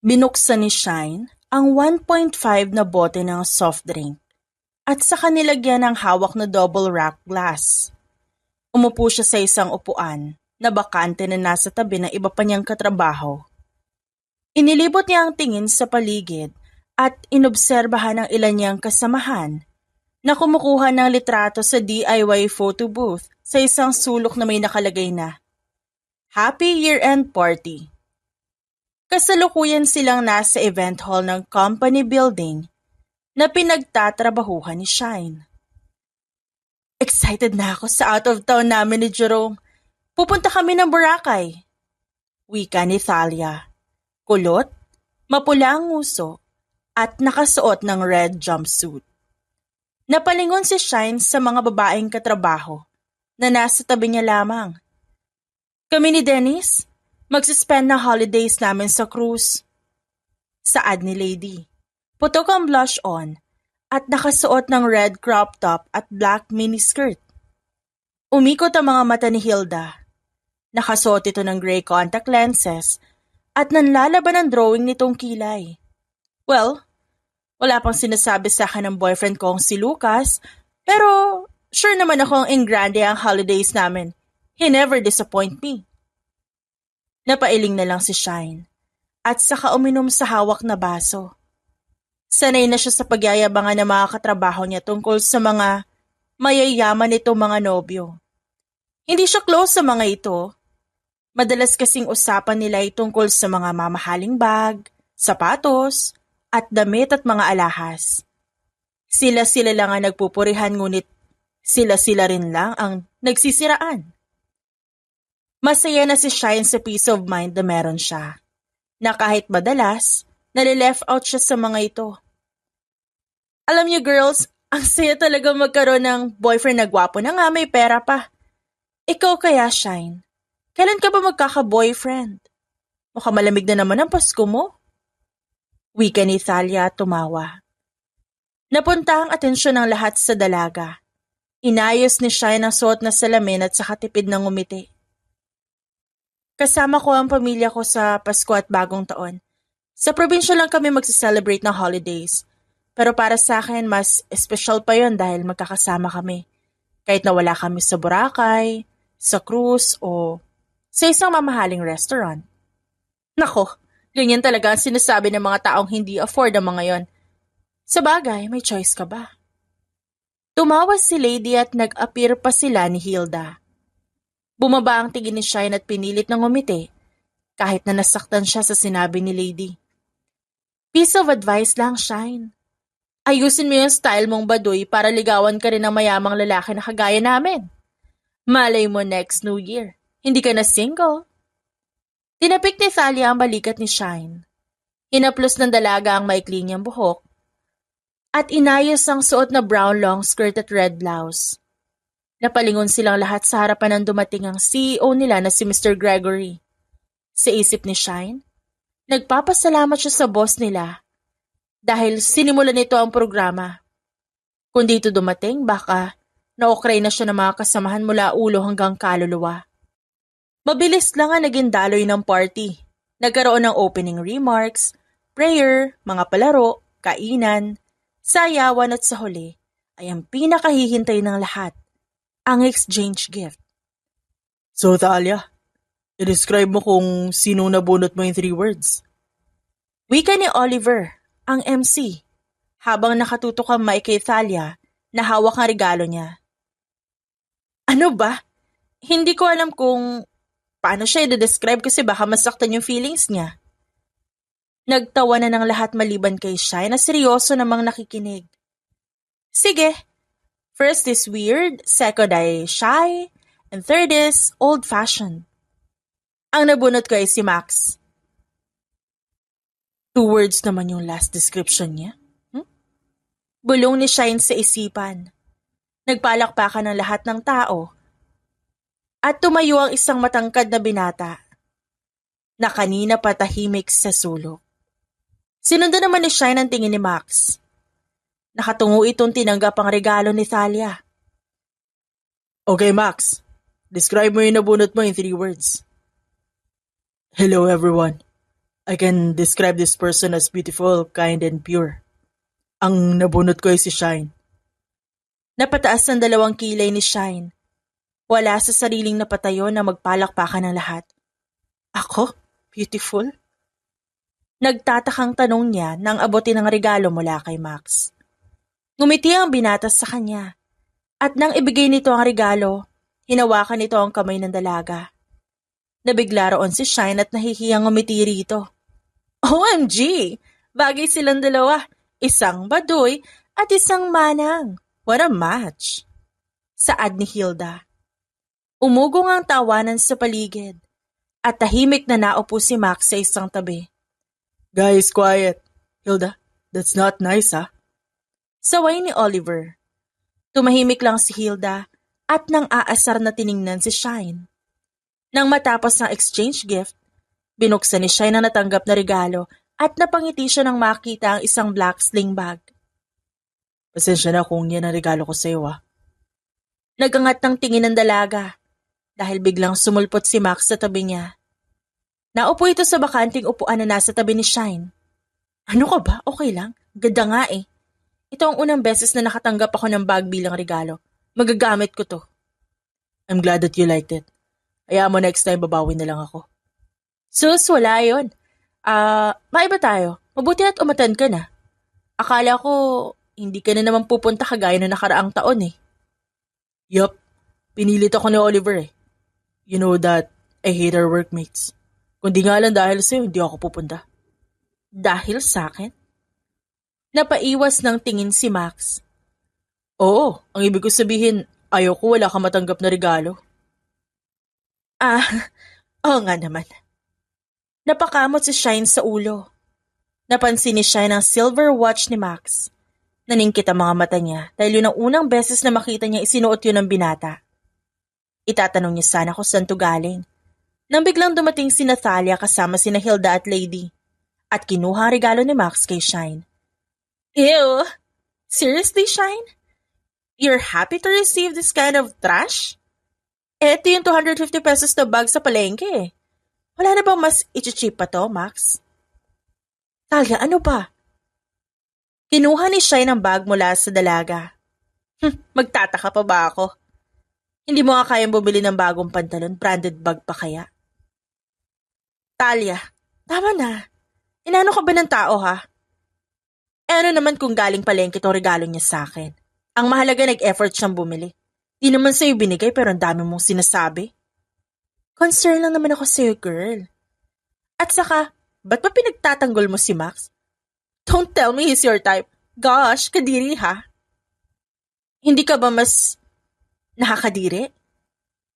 Binuksan ni Shine ang 1.5 na bote ng soft drink at saka nilagyan ng hawak na double rack glass. Umupo siya sa isang upuan na bakante na nasa tabi ng iba pa niyang katrabaho. Inilibot niya ang tingin sa paligid at inobserbahan ang ilan niyang kasamahan na kumukuha ng litrato sa DIY photo booth sa isang sulok na may nakalagay na Happy Year-End Party. Kasalukuyan silang nasa event hall ng company building na pinagtatrabahuhan ni Shine. Excited na ako sa out of town namin ni Jerome. Pupunta kami ng Boracay. Wika ni Thalia. Kulot, mapula ang nguso, at nakasuot ng red jumpsuit. Napalingon si Shine sa mga babaeng katrabaho na nasa tabi niya lamang. Kami ni Dennis, magsuspend na holidays namin sa cruise. Saad ni Lady. Putok ang blush on at nakasuot ng red crop top at black miniskirt. Umikot ang mga mata ni Hilda. Nakasuot ito ng gray contact lenses at nanlalaban ang drawing nitong kilay. Well, wala pang sinasabi sa akin ng boyfriend kong si Lucas, pero sure naman akong engrande ang holidays namin. He never disappoint me. Napailing na lang si Shine at saka uminom sa hawak na baso. Sanay na siya sa pagyayabangan ng mga katrabaho niya tungkol sa mga mayayaman nitong mga nobyo. Hindi siya close sa mga ito. Madalas kasing usapan nila ay tungkol sa mga mamahaling bag, sapatos, at damit at mga alahas. Sila-sila lang ang nagpupurihan ngunit sila-sila rin lang ang nagsisiraan. Masaya na si Shine sa peace of mind na meron siya, na kahit madalas, nalileft out siya sa mga ito. Alam niyo girls, ang saya talaga magkaroon ng boyfriend na gwapo na nga may pera pa. Ikaw kaya, Shine? Kailan ka ba magkaka-boyfriend? Mukhang malamig na naman ang Pasko mo. Wika ni Thalia at tumawa. Napunta ang atensyon ng lahat sa dalaga. Inayos ni Shine ang suot na salamin at saka tipid ng ngumiti. Kasama ko ang pamilya ko sa Pasko at Bagong Taon. Sa probinsya lang kami magse-celebrate ng holidays. Pero para sa akin, mas espesyal pa yon dahil magkakasama kami. Kahit na wala kami sa Boracay, sa cruise o sa isang mamahaling restaurant. Nako, ganyan talaga ang sinasabi ng mga taong hindi afford ang mga yon. Sa bagay, may choice ka ba? Tumawa si Lady at nag-appear pa sila ni Hilda. Bumaba ang tingin ni Shine at pinilit ng ngumiti kahit na nasaktan siya sa sinabi ni Lady. Piece of advice lang, Shine. Ayusin mo yung style mong baduy para ligawan ka rin ng mayamang lalaki na kagaya namin. Malay mo next New Year, hindi ka na single. Tinapik ni Thalia ang balikat ni Shine. Hinaplos ng dalaga ang maikli niyang buhok at inayos ang suot na brown long skirt at red blouse. Napalingon silang lahat sa harapan ng dumating ang CEO nila na si Mr. Gregory. Sa isip ni Shine, nagpapasalamat siya sa boss nila dahil sinimulan nito ang programa. Kung dito dumating, baka na-okray na siya ng mga kasamahan mula ulo hanggang kaluluwa. Mabilis lang ang naging daloy ng party. Nagkaroon ng opening remarks, prayer, mga palaro, kainan, sayawan at sa huli ay ang pinakahihintay ng lahat, ang exchange gift. So Thalia, i-describe mo kung sino nabunot mo yung 3 words. Wika ni Oliver, ang MC, habang nakatutok ang mic kay Thalia na hawak ang regalo niya. Ano ba? Hindi ko alam kung paano siya i-describe kasi baka masaktan yung feelings niya. Nagtawa na ng lahat maliban kay Shine na seryoso namang nakikinig. Sige, first is weird, second ay shy, and third is old-fashioned. Ang nabunot ko ay si Max. 2 words naman yung last description niya. Bulong ni Shine sa isipan. Nagpalakpakan ng lahat ng tao. At tumayo ang isang matangkad na binata na kanina patahimik sa sulok. Sinundan naman ni Shine ang tingin ni Max. Nakatungo itong tinanggap ang regalo ni Thalia. Okay Max, describe mo yung nabunot mo in 3 words. Hello everyone. I can describe this person as beautiful, kind, and pure. Ang nabunot ko ay si Shine. Napataas ng 2 kilay ni Shine. Wala sa sariling napatayo na magpalakpakan ng lahat. Ako? Beautiful? Nagtatakang tanong niya nang abutin ng regalo mula kay Max. Ngumiti ang binata sa kanya. At nang ibigay nito ang regalo, hinawakan nito ang kamay ng dalaga. Nabigla roon si Shine at nahihiyang ngumiti rito. OMG! Bagay silang dalawa. Isang baduy at isang manang. What a match! Saad ni Hilda. Umugong ang tawanan sa paligid at tahimik na naupo si Max sa isang tabi. Guys, quiet. Hilda, that's not nice, ha? Saway ni Oliver. Tumahimik lang si Hilda at nang aasar na tiningnan si Shine. Nang matapos ng exchange gift, binuksan ni Shine ang natanggap na regalo at napangiti siya nang makita ang isang black sling bag. Pasensya na kung yan ang regalo ko sa iyo, ha? Nagangat ng tingin ng dalaga dahil biglang sumulpot si Max sa tabi niya. Naupo ito sa bakanting upuan na nasa tabi ni Shine. Ano ka ba? Okay lang. Ganda nga eh. Ito ang unang beses na nakatanggap ako ng bag bilang regalo. Magagamit ko to. I'm glad that you liked it. Hayaan mo next time babawi na lang ako. Sus, wala yun. Maiba tayo. Mabuti at umatan ka na. Akala ko hindi ka na naman pupunta kagaya na nakaraang taon eh. Yup. Pinilit ako ni Oliver eh. You know that I hate our workmates. Kundi nga lang dahil sa'yo, hindi ako pupunta. Dahil sa'kin? Napaiwas ng tingin si Max. Oo, ang ibig ko sabihin, ayoko wala ka matanggap na regalo. Oo nga naman. Napakamot si Shine sa ulo. Napansin ni Shine ang silver watch ni Max. Naningkit ang mga mata niya dahil yun ang unang beses na makita niya isinuot yun ng binata. Itatanong niya sana kung saan to galing. Nang biglang dumating si Natalia kasama sina Hilda at Lady at kinuha ang regalo ni Max kay Shine. Ew! Seriously, Shine? You're happy to receive this kind of trash? Eto yung 250 pesos na bag sa palengke. Wala na bang mas ichi-cheap pa to, Max? Talia, ano ba? Kinuha ni Shine ang bag mula sa dalaga. Magtataka pa ba ako? Hindi mo nga kayang bumili ng bagong pantalon, branded bag pa kaya? Talia, tama na. Inano ka ba ng tao, ha? Ano naman kung galing palengke itong regalo niya sa akin? Ang mahalaga nag-effort siyang bumili. Di naman sa'yo binigay pero ang dami mong sinasabi. Concern lang naman ako sa'yo, girl. At saka, ba't ba pinagtatanggol mo si Max? Don't tell me he's your type. Gosh, kadiri ha? Hindi ka ba mas nakakadiri?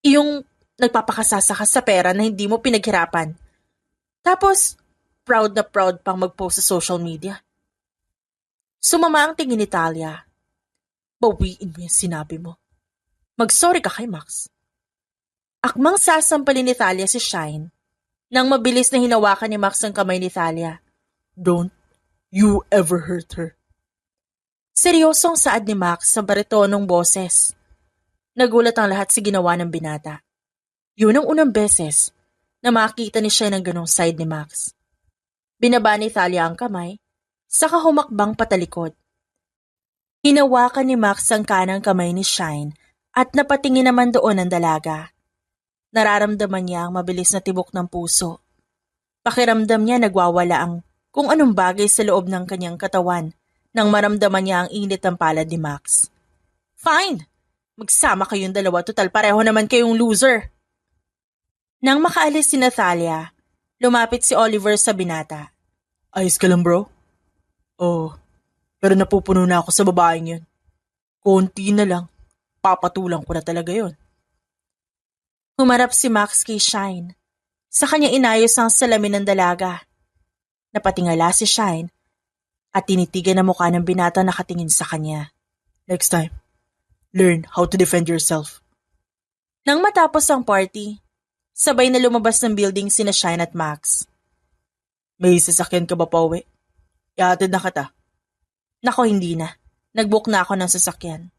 Yung nagpapakasasa ka sa pera na hindi mo pinaghirapan. Tapos, proud na proud pang mag-post sa social media. Sumama ang tingin ni Talia. Bawiin mo yung sinabi mo. Mag-sorry ka kay Max. Akmang sasampalin ni Talia si Shine nang mabilis na hinawakan ni Max ang kamay ni Talia. Don't you ever hurt her. Seryosong saad ni Max sa baritonong boses. Nagulat ang lahat sa ginawa ng binata. Yun ang unang beses na makita ni Shine ng ganong side ni Max. Binaba ni Talia ang kamay, saka humakbang patalikod. Hinawakan ni Max ang kanang kamay ni Shine at napatingin naman doon ang dalaga. Nararamdaman niya ang mabilis na tibok ng puso. Pakiramdam niya nagwawala ang kung anong bagay sa loob ng kanyang katawan nang maramdaman niya ang init ng palad ni Max. Fine! Magsama kayong dalawa, total pareho naman kayong loser. Nang makaalis si Natalia, lumapit si Oliver sa binata. Ayos ka lang, bro? Oh, pero napupuno na ako sa babaeng yun. Konti na lang, papatulang ko na talaga yun. Humarap si Max kay Shine. Sa kanya inayos ang salamin ng dalaga. Napatingala si Shine at tinitigan ang mukha ng binata nakatingin sa kanya. Next time, learn how to defend yourself. Nang matapos ang party, sabay na lumabas ng building sina Shine at Max. May sasakyan ka ba pa uwi? Ihatid na kita. Nako, hindi na. Nag-book na ako ng sasakyan.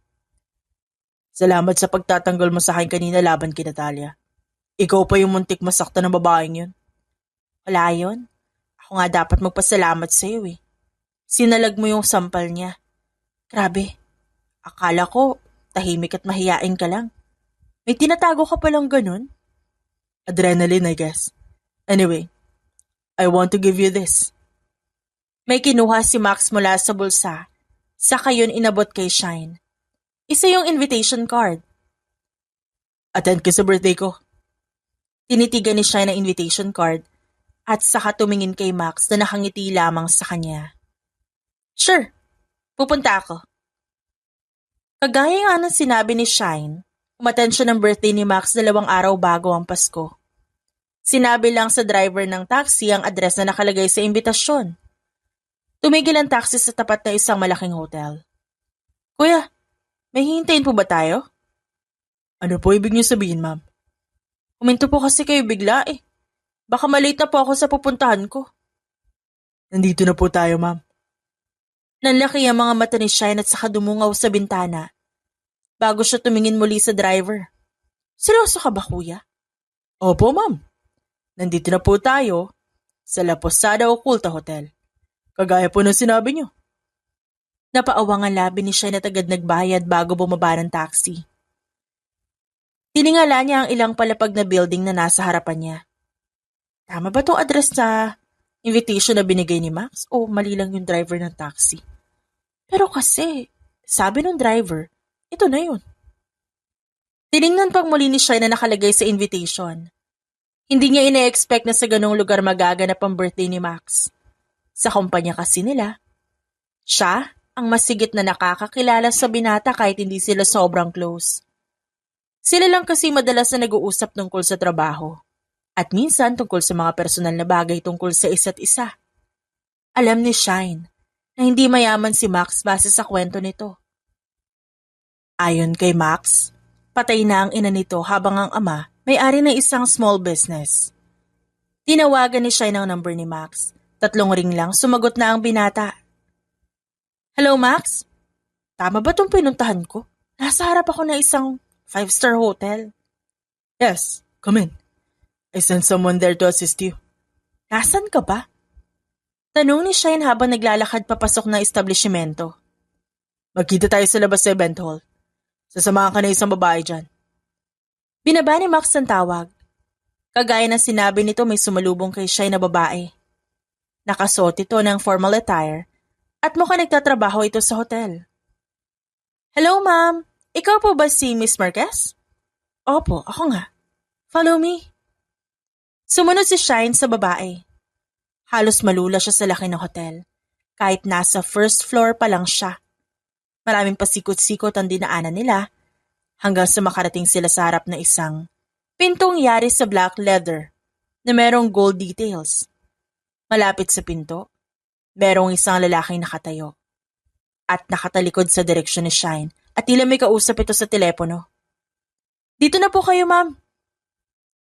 Salamat sa pagtatanggol mo sa akin kanina laban kina Talia. Ikaw pa yung muntik masakta ng babaeng yun. Wala yun. Ako Ako nga dapat magpasalamat sa'yo eh. Sinalag mo yung sampal niya. Grabe, akala ko tahimik at mahiyain ka lang. May tinatago ka palang ganun? Adrenaline, I guess. Anyway, I want to give you this. May kinuha si Max mula sa bulsa, saka yun inabot kay Shine. Isa yung invitation card. Attend ka sa birthday ko. Tinitigan ni Shine ang invitation card at saka tumingin kay Max na nakangiti lamang sa kanya. Sure, pupunta ako. Kagaya nga ng sinabi ni Shine, umattend siya ng birthday ni Max 2 araw bago ang Pasko. Sinabi lang sa driver ng taxi ang address na nakalagay sa imbitasyon. Tumigil ang taxi sa tapat na isang malaking hotel. Kuya, may hihintayin po ba tayo? Ano po ibig niyo sabihin, ma'am? Huminto po kasi kayo bigla eh. Baka malate na po ako sa pupuntahan ko. Nandito na po tayo, ma'am. Nanlaki ang mga mata ni Shine at saka dumungaw sa bintana bago siya tumingin muli sa driver. Seryoso ka ba, kuya? Opo, ma'am. Nandito na po tayo sa La Posada Oculta Hotel. Kagaya po ng sinabi niyo. Napaawang ang labi ni Shine at agad nagbayad bago bumaba ng taxi. Tiningala niya ang ilang palapag na building na nasa harapan niya. Tama ba itong address sa invitation na binigay ni Max o mali lang yung driver ng taxi? Pero kasi, sabi ng driver, ito na yun. Tiningnan pang muli ni Shine na nakalagay sa invitation. Hindi niya ina-expect na sa ganong lugar magaganap ang birthday ni Max. Sa kumpanya kasi nila, siya ang masigit na nakakakilala sa binata kahit hindi sila sobrang close. Sila lang kasi madalas na nag-uusap tungkol sa trabaho at minsan tungkol sa mga personal na bagay tungkol sa isa't isa. Alam ni Shine na hindi mayaman si Max base sa kwento nito. Ayon kay Max, patay na ang ina nito habang ang ama may-ari ng isang small business. Tinawagan ni Shine ang number ni Max. 3 ring lang, sumagot na ang binata. Hello, Max? Tama ba itong pinuntahan ko? Nasa harap ako ng isang 5-star hotel. Yes, come in. I sent someone there to assist you. Nasaan ka ba? Tanong ni Shine habang naglalakad papasok ng establishmento. Magkita tayo sa labas sa event hall. Sasamahan ka na isang babae dyan. Binaba ni Max ang tawag. Kagaya na sinabi nito may sumalubong kay Shine na babae. Nakasuot ito ng formal attire at mukhang nagtatrabaho ito sa hotel. Hello, ma'am. Ikaw po ba si Miss Marquez? Opo, ako nga. Follow me. Sumunod si Shine sa babae. Halos malula siya sa laki ng hotel. Kahit nasa first floor pa lang siya. Maraming pasikot-sikot ang dinaanan nila hanggang sa makarating sila sa harap na isang pintong yari sa black leather na merong gold details. Malapit sa pinto, merong isang lalaking nakatayo at nakatalikod sa direksyon ni Shine at tila may kausap ito sa telepono. Dito na po kayo, ma'am.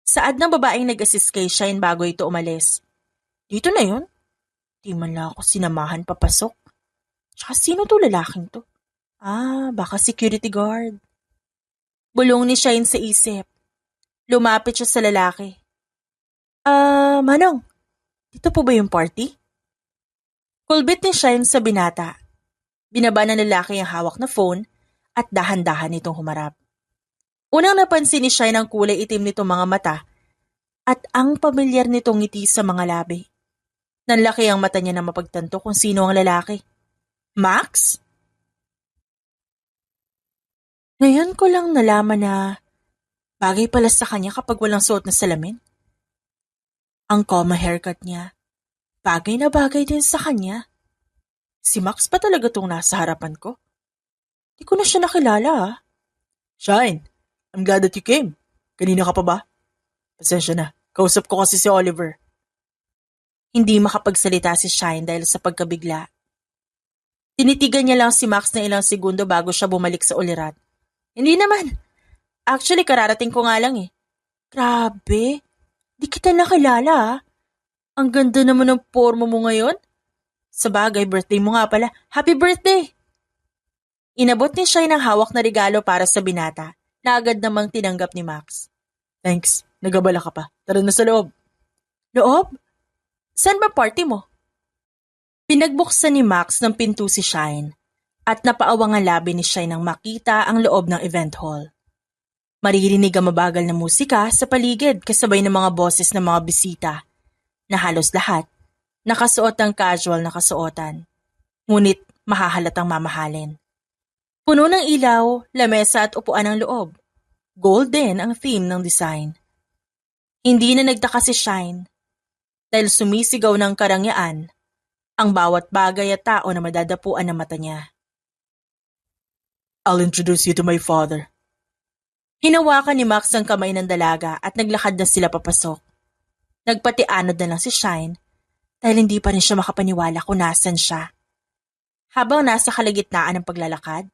Saad ng babaeng nag-assist kay Shine bago ito umalis. Dito na yun? Di man lang ako sinamahan papasok. Tsaka sino to lalaking to? Baka security guard. Bulong ni Shine sa isip. Lumapit siya sa lalaki. Manong, dito po ba yung party? Kulbit ni Shine sa binata. Binaba ng lalaki ang hawak na phone at dahan-dahan itong humarap. Unang napansin ni Shine ang kulay itim nitong mga mata at ang pamilyar nitong ngiti sa mga labi. Nanlaki ang mata niya na mapagtanto kung sino ang lalaki. Max? Ngayon ko lang nalaman na bagay pala sa kanya kapag walang suot na salamin. Ang coma haircut niya, bagay na bagay din sa kanya. Si Max pa talaga tong nasa harapan ko? Di ko na siya nakilala. Shine, I'm glad that you came. Kanina ka pa ba? Pasensya na, kausap ko kasi si Oliver. Hindi makapagsalita si Shine dahil sa pagkabigla. Tinitigan niya lang si Max na ilang segundo bago siya bumalik sa ulirat. Hindi naman. Actually, kararating ko nga lang eh. Grabe, di kita nakilala. Ang ganda naman ng pormo mo ngayon. Sabagay, birthday mo nga pala. Happy birthday! Inabot ni Shine ng hawak na regalo para sa binata na agad namang tinanggap ni Max. Thanks, nagabala ka pa. Tara na sa loob. Loob? Saan ba party mo? Pinagbuksan ni Max ng pinto si Shine at napaawang ang labi ni Shine nang makita ang loob ng event hall. Maririnig ang mabagal na musika sa paligid kasabay ng mga boses ng mga bisita na halos lahat nakasuot ng casual na kasuotan, ngunit mahahalatang mamahalin. Puno ng ilaw, lamesa at upuan ang loob. Gold din ang theme ng design. Hindi na nagtaka si Shine dahil sumisigaw ng karangyaan ang bawat bagay at tao na madadapuan ng mata niya. I'll introduce you to my father. Hinawakan ni Max ang kamay ng dalaga at naglakad na sila papasok. Nagpatianod na lang si Shine dahil hindi pa rin siya makapaniwala kung nasan siya. Habang nasa kalagitnaan ng paglalakad,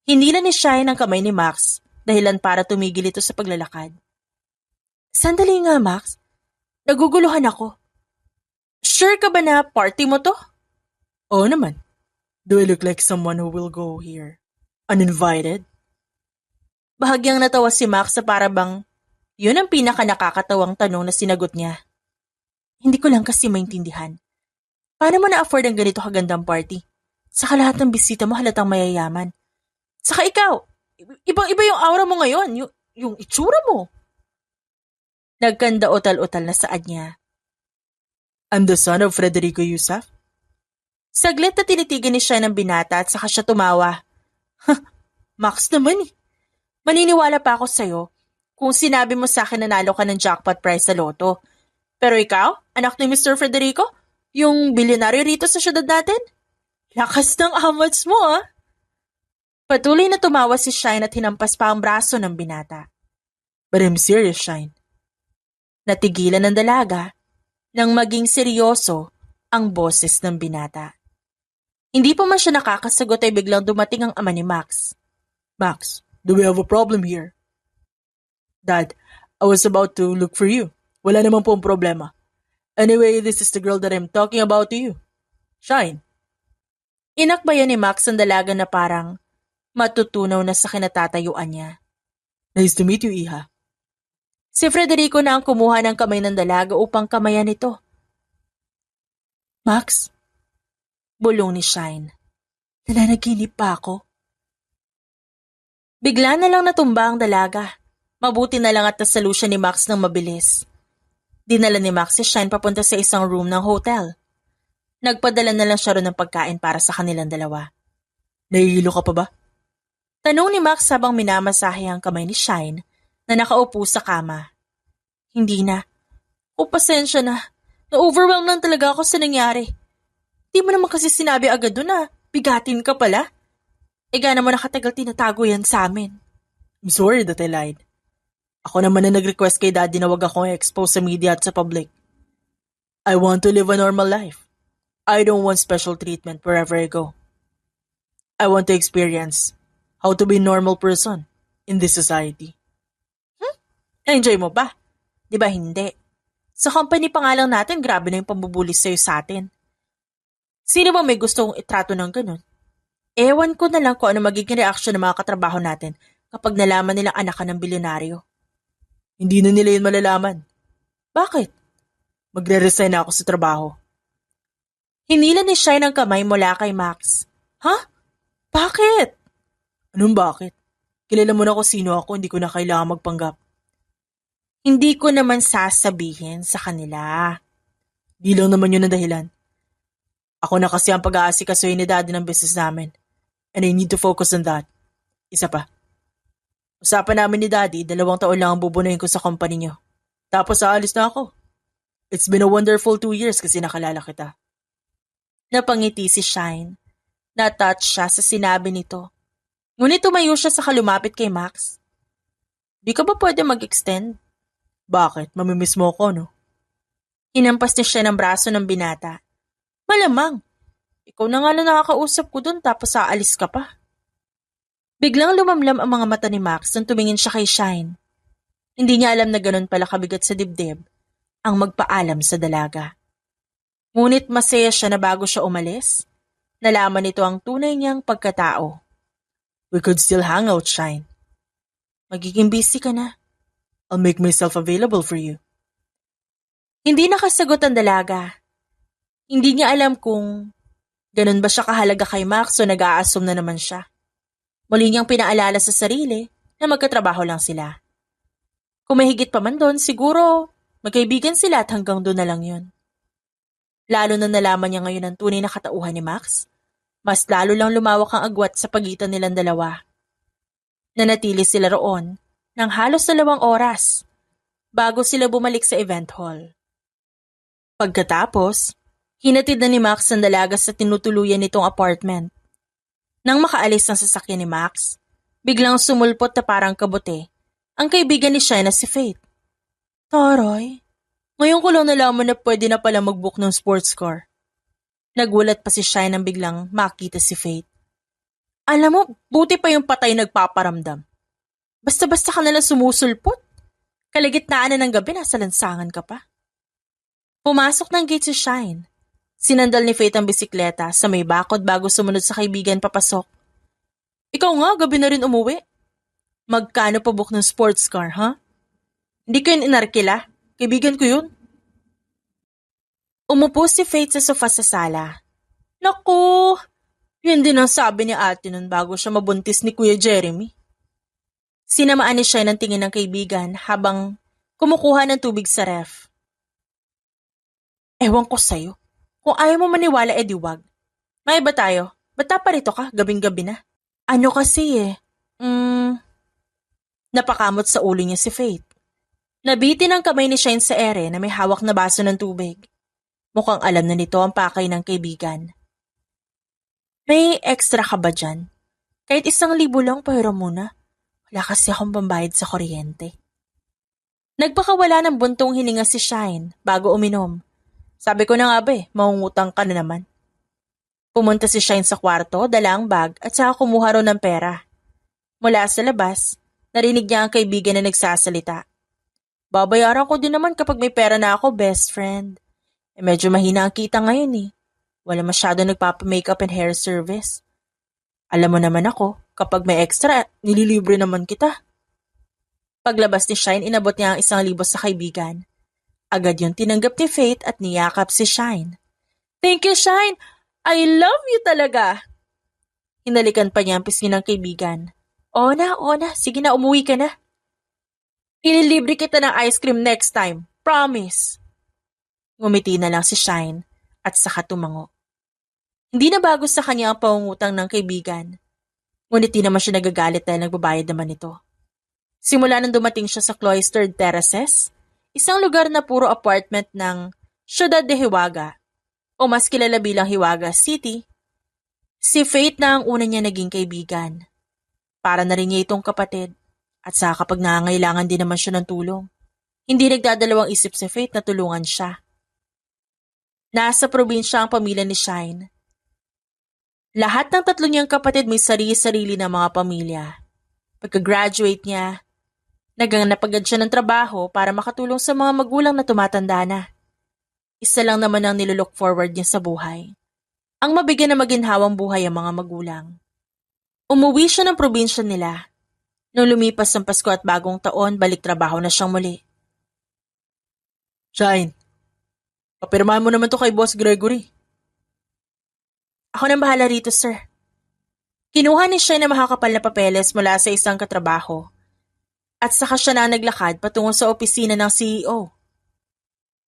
hinila ni Shine ang kamay ni Max dahilan para tumigil ito sa paglalakad. Sandali nga, Max. Naguguluhan ako. Sure ka ba na party mo to? Oo naman. Do I look like someone who will go here uninvited? Bahagyang natawa si Max sa parabang yun ang pinaka-nakakatawang tanong na sinagot niya. Hindi ko lang kasi maintindihan. Paano mo na-afford ang ganito kagandang party? Saka lahat ng bisita mo halatang mayayaman. Saka ikaw, ibang-iba yung aura mo ngayon, yung itsura mo. Nagkanda utal-utal na saad niya. I'm the son of Federico Yusuf. Saglit na tinitigan ni siya ng binata at saka siya tumawa. Max naman eh. Maniniwala pa ako sa'yo kung sinabi mo sa akin nanalo ka ng jackpot prize sa loto. Pero ikaw, anak ni Mr. Federico, yung bilyonaryo rito sa syudad natin? Lakas ng amats mo ah. Patuloy na tumawa si Shine at hinampas pa ang braso ng binata. But I'm serious, Shine. Natigilan ng dalaga nang maging seryoso ang boses ng binata. Hindi pa man siya nakakasagot ay biglang dumating ang ama ni Max. Max, do we have a problem here? Dad, I was about to look for you. Wala naman pong problema. Anyway, this is the girl that I'm talking about to you. Shine. Inakbayan ni Max ang dalaga na parang matutunaw na sa kinatatayuan niya. Nice to meet you, Iha. Si Federico na ang kumuha ng kamay ng dalaga upang kamayan ito. Max? Bulong ni Shine. Nananaginip pa ako. Bigla na lang natumba ang dalaga. Mabuti na lang at nasalo siya ni Max ng mabilis. Dinala ni Max si Shine papunta sa isang room ng hotel. Nagpadala na lang siya ron ng pagkain para sa kanilang dalawa. Nahihilo ka pa ba? Tanong ni Max habang minamasahe ang kamay ni Shine na nakaupo sa kama. Hindi na. O pasensya na. Na-overwhelm lang talaga ako sa nangyari. Di mo naman kasi sinabi agad doon na bigatin ka pala. Gana mo nakatagal tinatago yan sa amin. I'm sorry that I lied. Ako naman na nag-request kay Daddy na wag akong expose sa media at sa public. I want to live a normal life. I don't want special treatment wherever I go. I want to experience how to be a normal person in this society. Na-enjoy mo ba? Di ba hindi? Sa company pa nga lang natin, grabe na yung pambubulis sa'yo sa atin. Sino ba may gustong itrato ng ganun? Ewan ko na lang kung ano magiging reaksyon ng mga katrabaho natin kapag nalaman nilang anak ka ng bilyonaryo. Hindi na nila yun malalaman. Bakit? Magre-resign na ako sa trabaho. Hinila ni Shine ang kamay mula kay Max. Ha? Bakit? Anong bakit? Kilala mo na kung sino ako, hindi ko na kailangan magpanggap. Hindi ko naman sasabihin sa kanila. Di lang naman yun ang dahilan. Ako na kasi ang pag-aasikasuhin ni Daddy ng business namin. And I need to focus on that. Isa pa. Usapan namin ni Daddy, 2 taon lang ang bubunuin ko sa company niyo. Tapos aalis na ako. It's been a wonderful 2 years kasi nakalala kita. Napangiti si Shine. Na-touch siya sa sinabi nito. Ngunit tumayo siya sa kalumapit kay Max. Di ka ba pwede mag-extend? Bakit? Mamimiss mo ako, no? Hinampas niya siya ng braso ng binata. Malamang. Ikaw na nga lang nakakausap ko dun tapos aalis ka pa. Biglang lumamlam ang mga mata ni Max nang tumingin siya kay Shine. Hindi niya alam na ganun pala kabigat sa dibdib ang magpaalam sa dalaga. Ngunit masaya siya na bago siya umalis, nalaman nito ang tunay niyang pagkatao. We could still hang out, Shine. Magiging busy ka na. I'll make myself available for you. Hindi nakasagot ang dalaga. Hindi niya alam kung ganun ba siya kahalaga kay Max o nag-a-assume na naman siya. Muli niyang pinaalala sa sarili na magkatrabaho lang sila. Kung may higit pa man doon, siguro magkaibigan sila at hanggang doon na lang yun. Lalo na nalaman niya ngayon ang tunay na katauhan ni Max, mas lalo lang lumawak ang agwat sa pagitan nilang dalawa. Nanatili sila roon ng halos 2 oras bago sila bumalik sa event hall. Pagkatapos, hinatid na ni Max ang dalaga sa tinutuluyan nitong apartment. Nang makaalis ang sasakyan ni Max, biglang sumulpot na parang kabote ang kaibigan ni Shine na si Faith. Taray, ngayon ko lang nalaman na pwede na pala mag-book ng sports car. Nagulat pa si Shine nang biglang makita si Faith. Alam mo, buti pa yung patay nagpaparamdam. Basta-basta ka nalang sumusulpot. Kalagitnaan na ng gabi, nasa lansangan ka pa. Pumasok ng gate si Shine. Sinandal ni Faith ang bisikleta sa may bakod bago sumunod sa kaibigan papasok. Ikaw nga, gabi na rin umuwi. Magkano pa book ng sports car, ha? Hindi ko yun inarkila. Kaibigan ko yun. Umupo si Faith sa sofa sa sala. Naku, yun din ang sabi ni ate nun bago siya mabuntis ni Kuya Jeremy. Sinamaan ni siya ng tingin ng kaibigan habang kumukuha ng tubig sa ref. Ewan ko sa'yo. Kung ayaw mo maniwala, edi wag. May ba tayo? Ba't parito ka? Gabing-gabi na. Ano kasi Napakamot sa ulo niya si Faith. Nabitin ang kamay ni Shine sa ere na may hawak na baso ng tubig. Mukhang alam na nito ang pakay ng kaibigan. May extra ka ba dyan? Kahit 1,000 lang, pahiram muna. Wala kasi akong pambayad sa kuryente. Nagpakawala ng buntong hininga si Shine bago uminom. Sabi ko na nga ba mangungutang ka na naman. Pumunta si Shine sa kwarto, dala ang bag at saka kumuha ro ng pera. Mula sa labas, narinig niya ang kaibigan na nagsasalita. Babayaran ko din naman kapag may pera na ako, best friend. Medyo mahina ang kita ngayon eh. Wala masyado nagpapa-makeup and hair service. Alam mo naman ako, kapag may extra, nililibre naman kita. Paglabas ni Shine, inabot niya ang 1,000 sa kaibigan. Agad yun tinanggap ni Faith at niyakap si Shine. Thank you, Shine! I love you talaga! Hinalikan pa niya ang pisngi ng kaibigan. O na, sige na, umuwi ka na. Ililibre kita ng ice cream next time. Promise. Ngumiti na lang si Shine at saka tumango. Hindi na bago sa kanya ang pangungutang ng kaibigan. Ngunit di naman siya nagagalit dahil nagbabayad naman ito. Simula nang dumating siya sa Cloistered Terraces, isang lugar na puro apartment ng Ciudad de Hiwaga o mas kilala bilang Hiwaga City, si Faith na ang una niya naging kaibigan. Para na rin niya itong kapatid at sa kapag nangangailangan din naman siya ng tulong. Hindi nagdadalawang isip si Faith na tulungan siya. Nasa probinsya ang pamilya ni Shine. Lahat ng 3 niyang kapatid may sarili-sarili na mga pamilya. Pagka-graduate niya, naghanap agad siya ng trabaho para makatulong sa mga magulang na tumatanda na. Isa lang naman ang nilook forward niya sa buhay. Ang mabigyan na maginhawang buhay ang mga magulang. Umuwi siya ng probinsya nila. Nung lumipas ang Pasko at bagong taon, balik trabaho na siyang muli. Shine, papirmahan mo naman to kay Boss Gregory. Ako nang bahala rito, sir. Kinuha ni Shine na makakapal na papeles mula sa isang katrabaho at saka siya na naglakad patungo sa opisina ng CEO.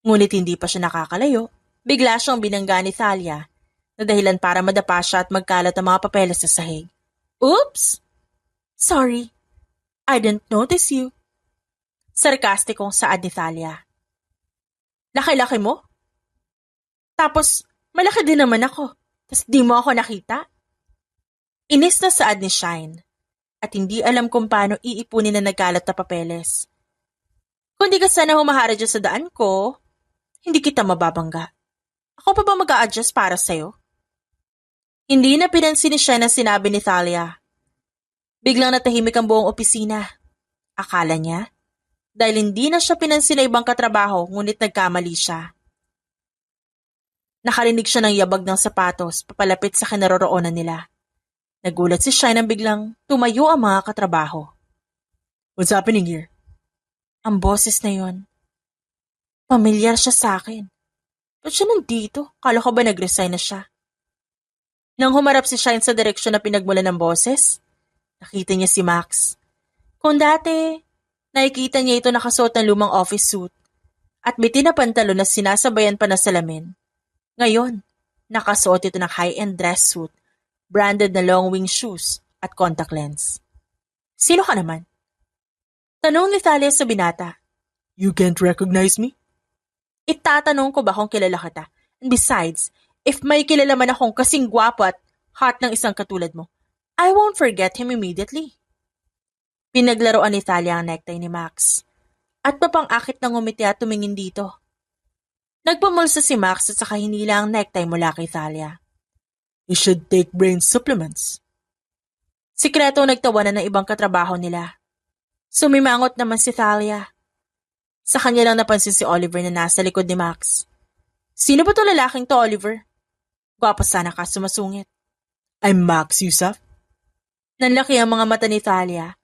Ngunit hindi pa siya nakakalayo, bigla siyang binangga ni Thalia na dahilan para madapa siya at magkalat ang mga papeles sa sahig. Oops! Sorry, I didn't notice you. Sarkastikong saad ni Thalia. Laki-laki mo? Tapos, malaki din naman ako. Tas di mo ako nakita? Inis na saad ni Shine at hindi alam kung paano iipunin na nagkalat na papeles. Kung di ka sana humahara dyan sa daan ko, hindi kita mababangga. Ako pa ba mag-a-adjust para sa'yo? Hindi na pinansin ni Shine na sinabi ni Thalia. Biglang natahimik ang buong opisina. Akala niya, dahil hindi na siya pinansin na ibang katrabaho ngunit nagkamali siya. Nakarinig siya ng yabag ng sapatos papalapit sa kinaroroonan nila. Nagulat si Shine nang biglang tumayo ang mga katrabaho. What's happening here? Ang boses na yon. Pamilyar siya sa akin. Ba't siya nandito? Kala ko ba nag-resign na siya? Nang humarap si Shine sa direksyon na pinagmulan ng boses, nakita niya si Max. Kung dati, nakikita niya ito nakasuot ng lumang office suit at bitin na pantalon na sinasabayan pa na salamin. Ngayon, nakasuot ito ng high-end dress suit, branded na long-wing shoes at contact lens. Sino ka naman? Tanong ni Thalia sa binata. You can't recognize me? Itatanong ko ba kung kilala kita? And besides, if may kilala man akong kasing gwapo at hot ng isang katulad mo, I won't forget him immediately. Pinaglaruan ni Thalia ang necktie ni Max. At mapang-akit ng ngumiti at tumingin dito. Nagpamulsa si Max at saka hinila ang necktie mula kay Thalia. You should take brain supplements. Sikreto nagtawanan ng ibang katrabaho nila. Sumimangot naman si Thalia. Sa kanya lang napansin si Oliver na nasa likod ni Max. Sino ba to lalaking to, Oliver? Gwapo sana ka, sumasungit. I'm Max Yusuf. Nanlaki ang mga mata ni Thalia.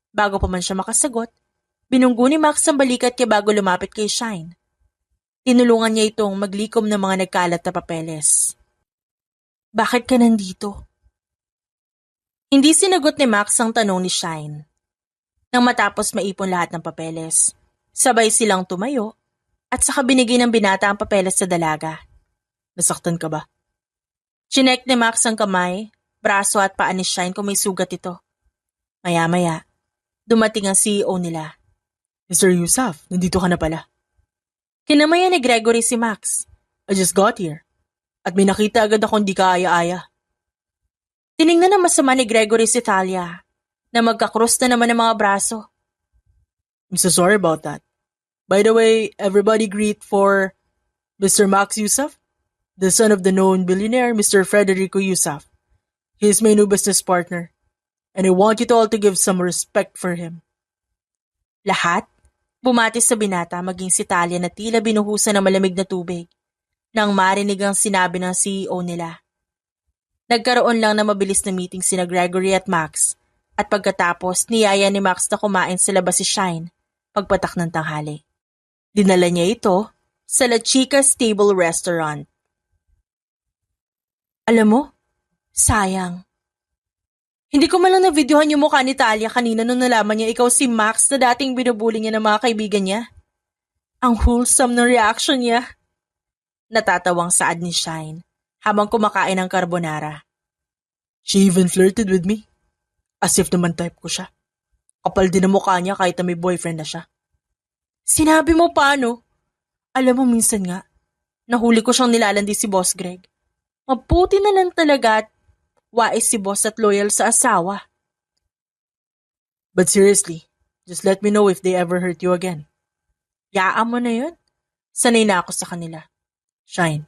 Bago pa man siya makasagot, binunggo ni Max ang balikat kaya bago lumapit kay Shine. Tinulungan niya itong maglikom ng mga nagkalat na papeles. Bakit ka nandito? Hindi sinagot ni Max ang tanong ni Shine. Nang matapos maipon lahat ng papeles, sabay silang tumayo at saka binigay ng binata ang papeles sa dalaga. Nasaktan ka ba? Chinek ni Max ang kamay, braso at paa ni Shine kung may sugat ito. Maya-maya, dumating ang CEO nila. Mr. Yusuf, nandito ka na pala. Kinamayan ni Gregory si Max. I just got here. At may nakita agad akong di kaaya-aya. Tiningnan na masama ni Gregory si Thalia na magkakross na naman ng mga braso. I'm so sorry about that. By the way, everybody greet for Mr. Max Yusuf, the son of the known billionaire Mr. Federico Yusuf. He is my new business partner, and I want you all to give some respect for him. Lahat? Bumati sa binata maging si Thalia na tila binuhusan ng malamig na tubig nang marinig ang sinabi ng CEO nila. Nagkaroon lang na mabilis na meeting sina Gregory at Max at pagkatapos niyaya ni Max na kumain sa labas si Shine pagpatak ng tanghali. Dinala niya ito sa La Chica's Table Restaurant. Alam mo, sayang. Hindi ko man lang na-videohan yung mukha ni Thalia kanina nung nalaman niya ikaw si Max na dating binubuli niya ng mga kaibigan niya. Ang wholesome ng reaction niya. Natatawang saad ni Shine habang kumakain ng carbonara. She even flirted with me. As if naman type ko siya. Kapal din ang mukha niya kahit na may boyfriend na siya. Sinabi mo paano? Alam mo minsan nga, nahuli ko siyang nilalandi si Boss Greg. Mabuti na lang talaga at wais si Boss at loyal sa asawa. But seriously, just let me know if they ever hurt you again. Yaan mo na yun. Sanay na ako sa kanila. Shine.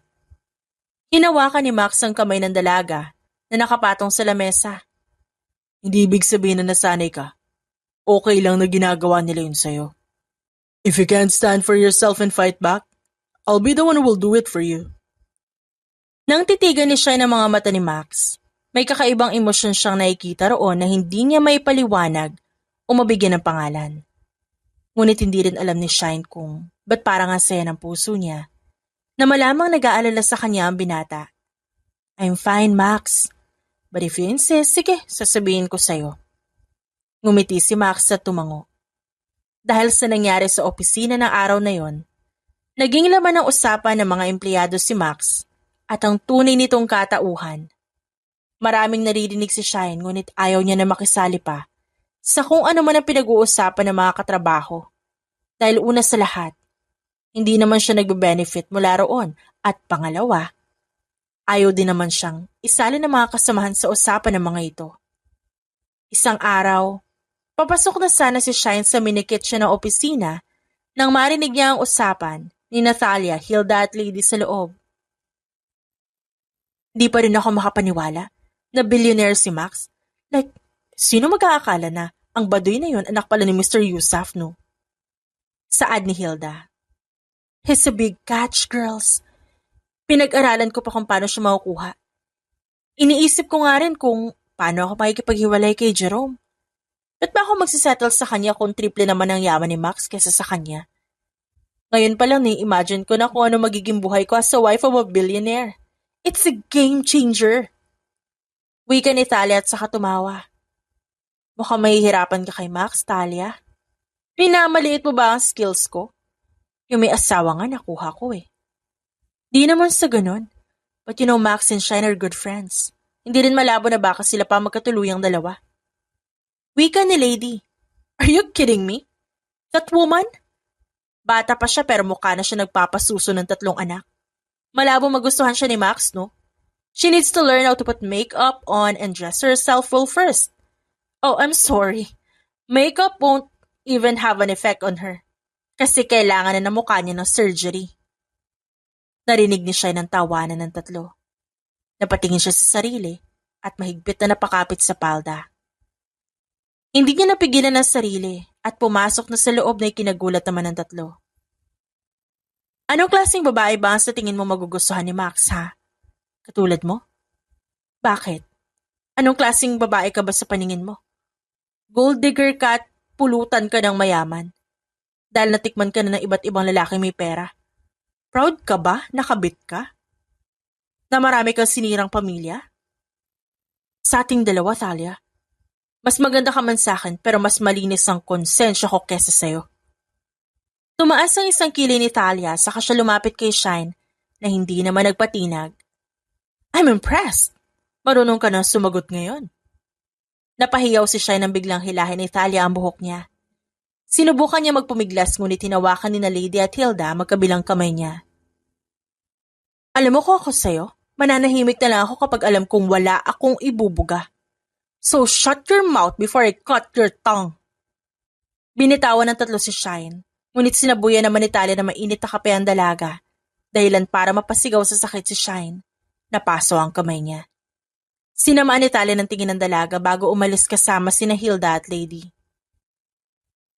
Hinawakan ni Max ang kamay ng dalaga na nakapatong sa lamesa. Hindi ibig sabihin na nasanay ka. Okay lang na ginagawa nila yun sa'yo. If you can't stand for yourself and fight back, I'll be the one who will do it for you. Nang titigan ni Shine ang mga mata ni Max, may kakaibang emosyon siyang nakikita roon na hindi niya maipaliwanag o mabigyan ng pangalan. Ngunit hindi rin alam ni Shine kung ba't parang ang saya ng puso niya na malamang nag-aalala sa kanya ang binata. I'm fine, Max. But if you insist, sige, sasabihin ko sa'yo. Ngumiti si Max at tumango. Dahil sa nangyari sa opisina ng araw na yon, naging laman ng usapan ng mga empleyado si Max at ang tunay nitong katauhan. Maraming naririnig si Shine ngunit ayaw niya na makisali pa sa kung ano man ang pinag-uusapan ng mga katrabaho. Dahil una sa lahat, hindi naman siya nagbe-benefit mula roon at pangalawa, ayaw din naman siyang isali ng mga kasamahan sa usapan ng mga ito. Isang araw, papasok na sana si Shine sa mini-kitchen ng opisina nang marinig niya ang usapan ni Thalia, Hilda at Lady sa loob. Di pa rin ako makapaniwala na billionaire si Max. Like, sino mag-aakala na ang baduy na yon anak pala ni Mr. Yusuf, no? Saad ni Hilda. He's a big catch, girls. Pinag-aralan ko pa kung paano siya makukuha. Iniisip ko nga rin kung paano ako makikipaghiwalay kay Jerome. Ba't ba ako magsisettle sa kanya kung triple naman ang yaman ni Max kesa sa kanya? Ngayon pa lang ni-imagine ko na kung ano magiging buhay ko as a wife of a billionaire. It's a game changer. Wika ni Talia at saka tumawa. Mukhang mahihirapan ka kay Max, Talia. Pinamaliit mo ba ang skills ko? Yung may asawa nga nakuha ko eh. Di naman sa ganun. But you know Max and Shine are good friends. Hindi rin malabo na baka sila pa magkatuluyang dalawa. Wika ni Lady. Are you kidding me? That woman? Bata pa siya pero mukha na siya nagpapasuso ng 3 anak. Malabo magustuhan siya ni Max, no? She needs to learn how to put makeup on and dress herself well first. Oh, I'm sorry. Makeup won't even have an effect on her. Kasi kailangan na ng mukha niya ng surgery. Narinig ni Shine ng tawanan ng 3. Napatingin siya sa sarili at mahigpit na napakapit sa palda. Hindi niya napigilan ang sarili at pumasok na sa loob na ikinagulat naman ng 3. Anong klaseng babae ba ang sa tingin mo magugustuhan ni Max, ha? Katulad mo? Bakit? Anong klaseng babae ka ba sa paningin mo? Gold digger ka at pulutan ka ng mayaman. Dahil natikman ka na ng iba't ibang lalaki may pera. Proud ka ba? Nakabit ka? Na marami kang sinirang pamilya? Sa ating dalawa, Thalia. Mas maganda ka man sa akin pero mas malinis ang konsensya ko kesa sa'yo. Tumaas ang isang kilay ni Thalia saka siya lumapit kay Shine na hindi naman nagpatinag. I'm impressed. Marunong ka na sumagot ngayon. Napahiyaw si Shine nang biglang hilahin ni Thalia ang buhok niya. Sinubukan niya magpumiglas ngunit hinawakan ni na Lady at Hilda magkabilang kamay niya. Alam mo ko ako sa'yo, mananahimik na lang ako kapag alam kong wala akong ibubuga. So shut your mouth before I cut your tongue. Binitawan ng 3 si Shine, ngunit sinabuyan naman ni Talia na mainit na kape ang dalaga, dahilan para mapasigaw sa sakit si Shine. Napaso ang kamay niya. Sinamaan ni Talia ng tingin ng dalaga bago umalis kasama sina Hilda at Lady.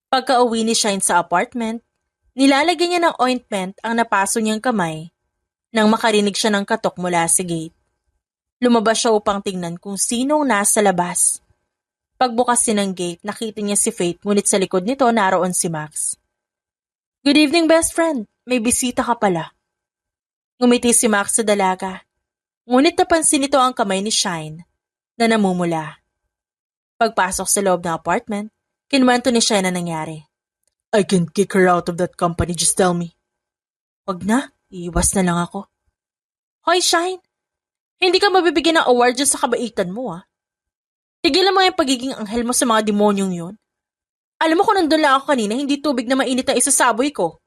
Pagka-uwi ni Shine sa apartment, nilalagyan niya ng ointment ang napaso niyang kamay nang makarinig siya ng katok mula sa gate. Lumabas siya upang tingnan kung sinong nasa labas. Pagbukas din ng gate, nakita niya si Faith ngunit sa likod nito naroon si Max. Good evening, best friend. May bisita ka pala. Ngumiti si Max sa dalaga. Ngunit napansin nito ang kamay ni Shine na namumula. Pagpasok sa loob ng apartment, kinwento ni Shine na nangyari. I can kick her out of that company, just tell me. Wag na, iiwas na lang ako. Hoy Shine, hindi ka mabibigyan ng award dyan sa kabaitan mo ah. Tigilan mo yung pagiging anghel mo sa mga demonyong yun. Alam mo kung nandun lang ako kanina, hindi tubig na mainit ang isasaboy ko.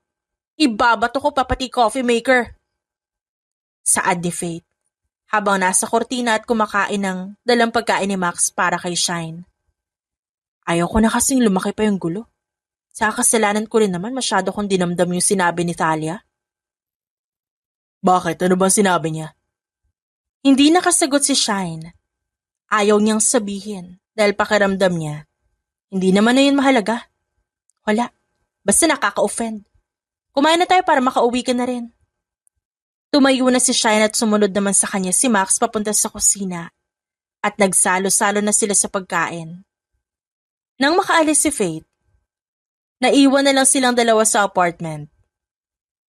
Ibabato ko pa pati coffee maker. Saad ni Faith, habang nasa kortina at kumakain ng dalang pagkain ni Max para kay Shine. Ayaw ko na kasing lumaki pa yung gulo. Sa kasalanan ko rin naman masyado kong dinamdam yung sinabi ni Thalia. Bakit? Ano bang sinabi niya? Hindi nakasagot si Shine. Ayaw niyang sabihin dahil pakiramdam niya. Hindi naman na yun mahalaga. Wala. Basta nakaka-offend. Kumain na tayo para makauwi ka na rin. Tumayo na si Shine at sumunod naman sa kanya si Max papunta sa kusina at nagsalo-salo na sila sa pagkain. Nang makaalis si Faith, naiwan na lang silang dalawa sa apartment.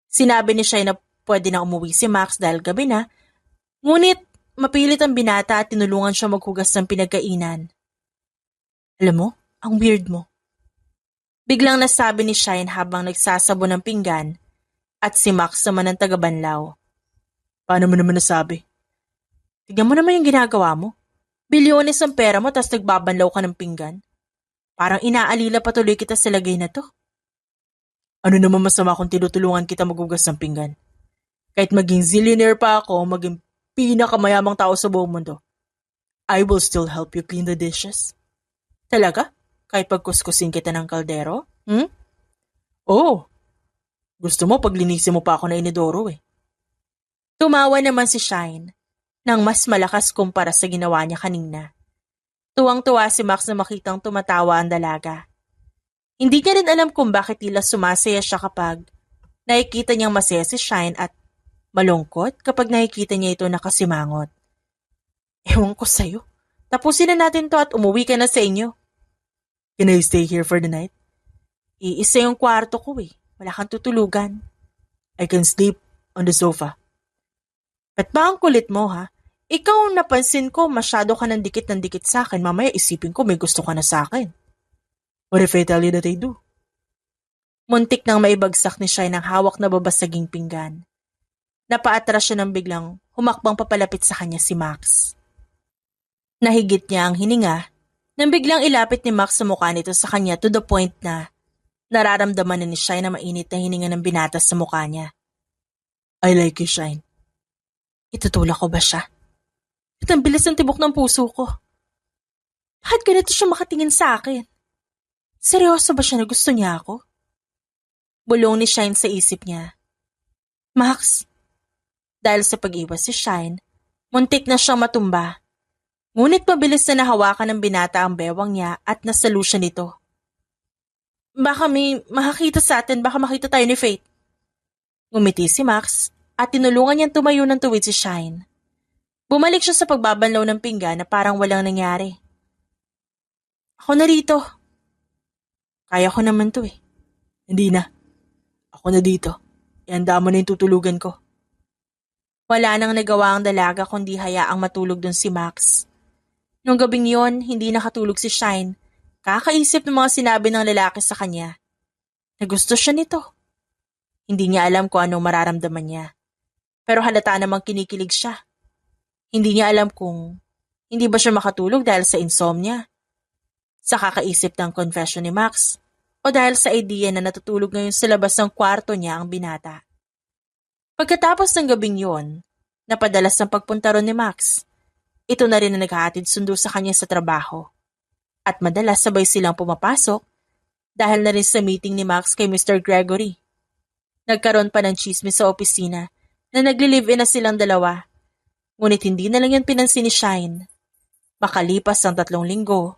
Sinabi ni Shine na pwede na umuwi si Max dahil gabi na, ngunit mapilit ang binata at tinulungan siya maghugas ng pinagkainan. Alam mo, ang weird mo. Biglang nasabi ni Shine habang nagsasabo ng pinggan at si Max naman ang taga-banlaw. Paano mo naman nasabi? Tignan mo naman yung ginagawa mo. Bilyones ang pera mo tas nagbabanlaw ka ng pinggan. Parang inaalila patuloy kita sa lagay na to. Ano naman masama kung tinutulungan kita maghugas ng pinggan? Kahit maging zillionaire pa ako, maging pinakamayamang tao sa buong mundo, I will still help you clean the dishes. Talaga? Kahit pagkuskusin kita ng kaldero? Oh, gusto mo paglinisin mo pa ako na inidoro eh. Tumawa naman si Shine nang mas malakas kumpara sa ginawa niya kanina. Tuwang-tuwa si Max na makitang tumatawa ang dalaga. Hindi niya rin alam kung bakit tila sumasaya siya kapag nakikita niyang masaya si Shine at malungkot kapag nakikita niya ito nakasimangot. Ewan ko sa'yo. Tapusin na natin to at umuwi ka na sa inyo. Can I stay here for the night? Iisa yung kwarto ko eh. Wala kang tutulugan. I can sleep on the sofa. Ba't ba ang kulit mo, ha? Ikaw, napansin ko masyado ka ng dikit sa akin. Mamaya isipin ko may gusto ka na sa akin. What if I tell you that I do? Muntik nang maibagsak ni Shine ang hawak na babasaging pinggan. Napaatras siya nang biglang humakbang papalapit sa kanya si Max. Nahigit niya ang hininga nang biglang ilapit ni Max sa mukha nito sa kanya to the point na nararamdaman na ni Shine na mainit na hininga ng binatas sa mukha niya. I like you, Shine. Itutulak ko ba siya? At ang bilis ng tibok ng puso ko. Bakit ganito siya makatingin sa akin? Seryoso ba siya na gusto niya ako? Bulong ni Shine sa isip niya. Max, dahil sa pag-iwas si Shine, muntik na siyang matumba. Ngunit mabilis na nahawakan ng binata ang bewang niya at nasalo siya nito. Baka may makakita sa atin, baka makita tayo ni Faith. Ngumiti si Max at tinulungan niyang tumayo ng tuwid si Shine. Bumalik siya sa pagbabanlaw ng pinggan na parang walang nangyari. Ako na rito. Kaya ko naman to eh. Hindi na. Ako na dito. Ihanda mo na yung tutulugan ko. Wala nang nagawa ang dalaga kundi hayaang matulog dun si Max. Nung gabing yon, hindi nakatulog si Shine. Kakaisip ng mga sinabi ng lalaki sa kanya. Na gusto siya nito. Hindi niya alam kung anong mararamdaman niya. Pero halata namang kinikilig siya. Hindi niya alam kung hindi ba siya makatulog dahil sa insomnia. Sa kakaisip ng confession ni Max. O dahil sa idea na natutulog ngayon sa labas ng kwarto niya ang binata. Pagkatapos ng gabing yon, napadalas ng pagpunta ron ni Max. Ito na rin ang naghahatid sundo sa kanya sa trabaho. At madalas sabay silang pumapasok dahil na rin sa meeting ni Max kay Mr. Gregory. Nagkaroon pa ng chismis sa opisina na nagli-live-in na silang dalawa. Ngunit hindi na lang yan pinansin ni Shine. Makalipas ang 3 linggo,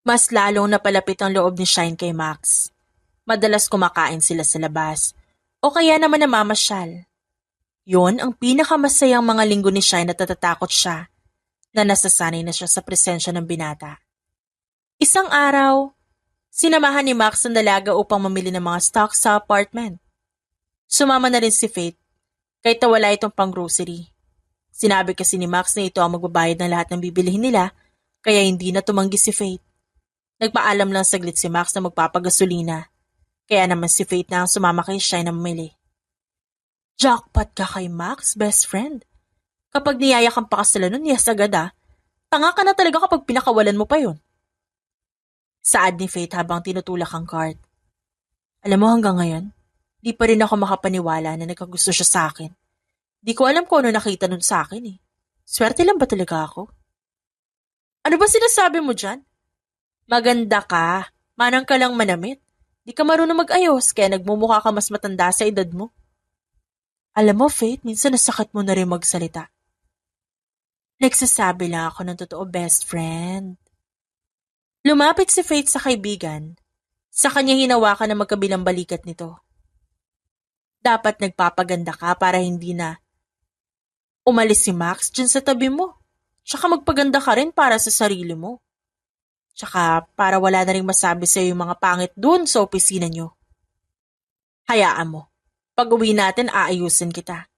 mas lalong napalapit ang loob ni Shine kay Max. Madalas kumakain sila sa labas o kaya naman namamasyal. Yon ang pinakamasayang mga linggo ni Shine at natatakot siya na nasasanay na siya sa presensya ng binata. Isang araw, sinamahan ni Max ang dalaga upang mamili ng mga stocks sa apartment. Sumama na rin si Faith kahit na wala itong pang-grocery. Sinabi kasi ni Max na ito ang magbabayad ng lahat ng bibilihin nila kaya hindi na tumanggi si Faith. Nagpaalam lang saglit si Max na magpapagasolina. Kaya naman si Faith na ang sumama kay Shine na mamili. Jackpot ka kay Max, best friend. Kapag niyaya kang pakasalan nun, yes agad ah. Tanga ka na talaga kapag pinakawalan mo pa yun. Saad ni Faith habang tinutulak ang cart. Alam mo hanggang ngayon, di pa rin ako makapaniwala na nagkagusto siya sa akin. Di ko alam kung ano nakita nun sa akin eh. Swerte lang ba talaga ako? Ano ba sinasabi mo dyan? Maganda ka. Manang ka lang manamit. Di ka marunong mag-ayos kaya nagmumukha ka mas matanda sa edad mo. Alam mo, Faith, minsan nasakit mo na rin magsalita. Nagsasabi lang ako ng totoo, best friend. Lumapit si Faith sa kaibigan. Sa kanya hinawakan na magkabilang balikat nito. Dapat nagpapaganda ka para hindi na umalis si Max dyan sa tabi mo. Tsaka magpaganda ka rin para sa sarili mo. Tsaka para wala na rin masabi sa yung mga pangit dun sa opisina nyo. Hayaan mo. Pag uwi natin, aayusin kita.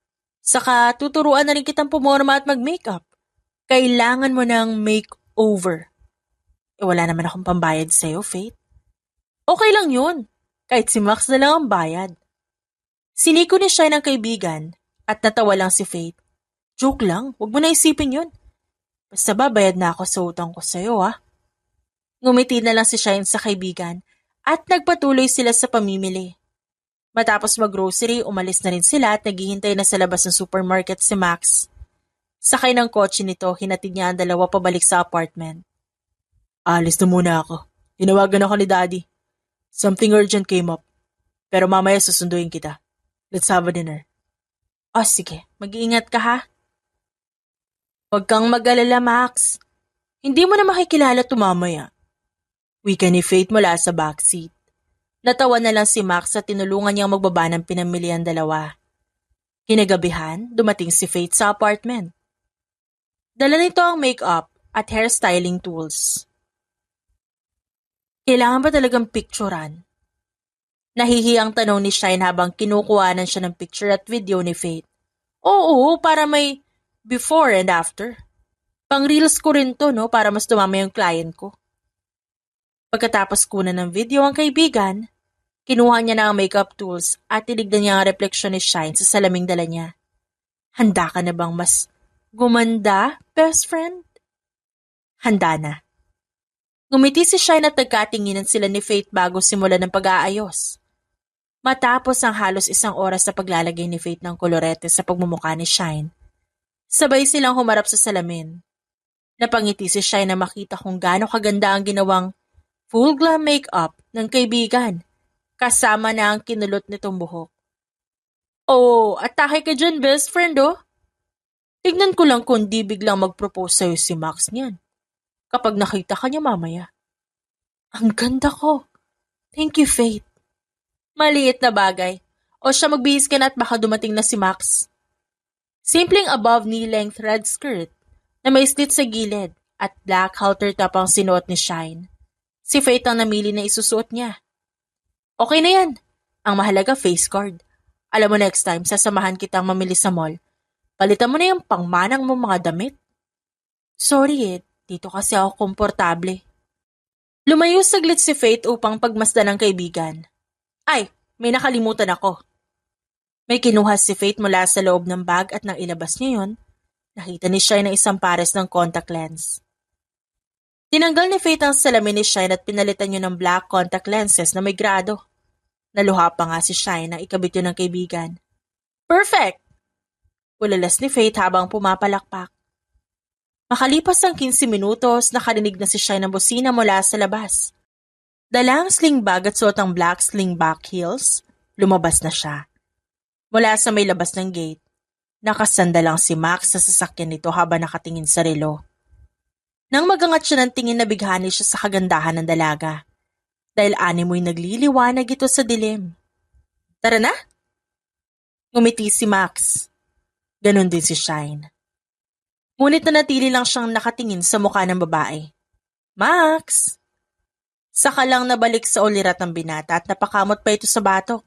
Saka tuturuan na rin kitang pumorma at mag-makeup. Kailangan mo ng makeover. Wala naman akong pambayad sa'yo, Faith. Okay lang yun. Kahit si Max na lang ang bayad. Siniko ni Shine ng kaibigan at natawa lang si Faith. Joke lang, huwag mo na isipin yun. Basta babayad na ako sa utang ko sa'yo, ha? Ngumiti na lang si Shine sa kaibigan at nagpatuloy sila sa pamimili. Matapos mag-grocery, umalis na rin sila at naghihintay na sa labas ng supermarket si Max. Sakay ng kotse nito, hinatid niya ang dalawa pabalik sa apartment. Alis na muna ako. Tinawagan ako ni Daddy. Something urgent came up. Pero mamaya susunduin kita. Let's have a dinner. Oh, sige. Mag-iingat ka ha. Huwag kang mag-alala, Max. Hindi mo na makikilala ito mamaya. Wika ni Faith mula sa backseat. Natawa na lang si Max at tinulungan niyang magbaba ng pinamili ang dalawa. Kinagabihan, dumating si Faith sa apartment. Dala nito ang makeup at hairstyling tools. Kailangan ba talagang picturean? Nahihiyang tanong ni Shine habang kinukuhanan siya ng picture at video ni Faith. Oo, para may before and after. Pang-reels ko rin to, no, para mas tumama yung client ko. Pagkatapos kunan ng video ang kaibigan, kinuha niya na ang makeup tools at tinignan niya ang refleksyon ni Shine sa salaming dala niya. Handa ka na bang mas gumanda, best friend? Handa na. Ngumiti si Shine at nagkatinginan sila ni Faith bago simulan ng pag-aayos. Matapos ang halos 1 oras na paglalagay ni Faith ng kolorete sa pagmumukha ni Shine, sabay silang humarap sa salamin. Napangiti si Shine na makita kung gaano kaganda ang ginawang full glam makeup ng kaibigan, kasama na ang kinulot nitong buhok. Oh, atake ka dyan, best friend, oh. Tignan ko lang kung di biglang mag-propose sa'yo si Max niyan. Kapag nakita ka niya mamaya. Ang ganda ko. Thank you, Faith. Maliit na bagay. O siya magbihis ka na at baka dumating na si Max. Simpleng above knee-length red skirt na may slit sa gilid at black halter top ang sinuot ni Shine. Si Faith ang namili na isusuot niya. Okay na yan. Ang mahalaga face card. Alam mo next time, sasamahan kitang mamili sa mall. Palitan mo na yung pangmanang mo mga damit. Sorry dito kasi ako komportable. Lumayo saglit si Faith upang pagmasdan ng kaibigan. Ay, may nakalimutan ako. May kinuha si Faith mula sa loob ng bag at nang ilabas niya yun, nakita ni Shine na isang pares ng contact lens. Tinanggal ni Faith ang salamin ni Shine at pinalitan niya ng black contact lenses na may grado. Naluha pa nga si Shine na ikabit yun ng kaibigan. Perfect! Ulalas ni Faith habang pumapalakpak. Makalipas ang 15 minutos, nakarinig na si Shine ng busina mula sa labas. Dala ang sling bag at suot ang black slingback heels, lumabas na siya. Mula sa may labas ng gate, nakasanda lang si Max sa sasakyan nito habang nakatingin sa relo. Nang magangat siya ng tingin, nabighani siya sa kagandahan ng dalaga. Dahil animoy nagliliwanag ito sa dilim. Tara na? Ngumiti si Max. Ganon din si Shine. Ngunit nanatili lang siyang nakatingin sa mukha ng babae. Max! Saka lang nabalik sa ulirat ng binata at napakamot pa ito sa batok.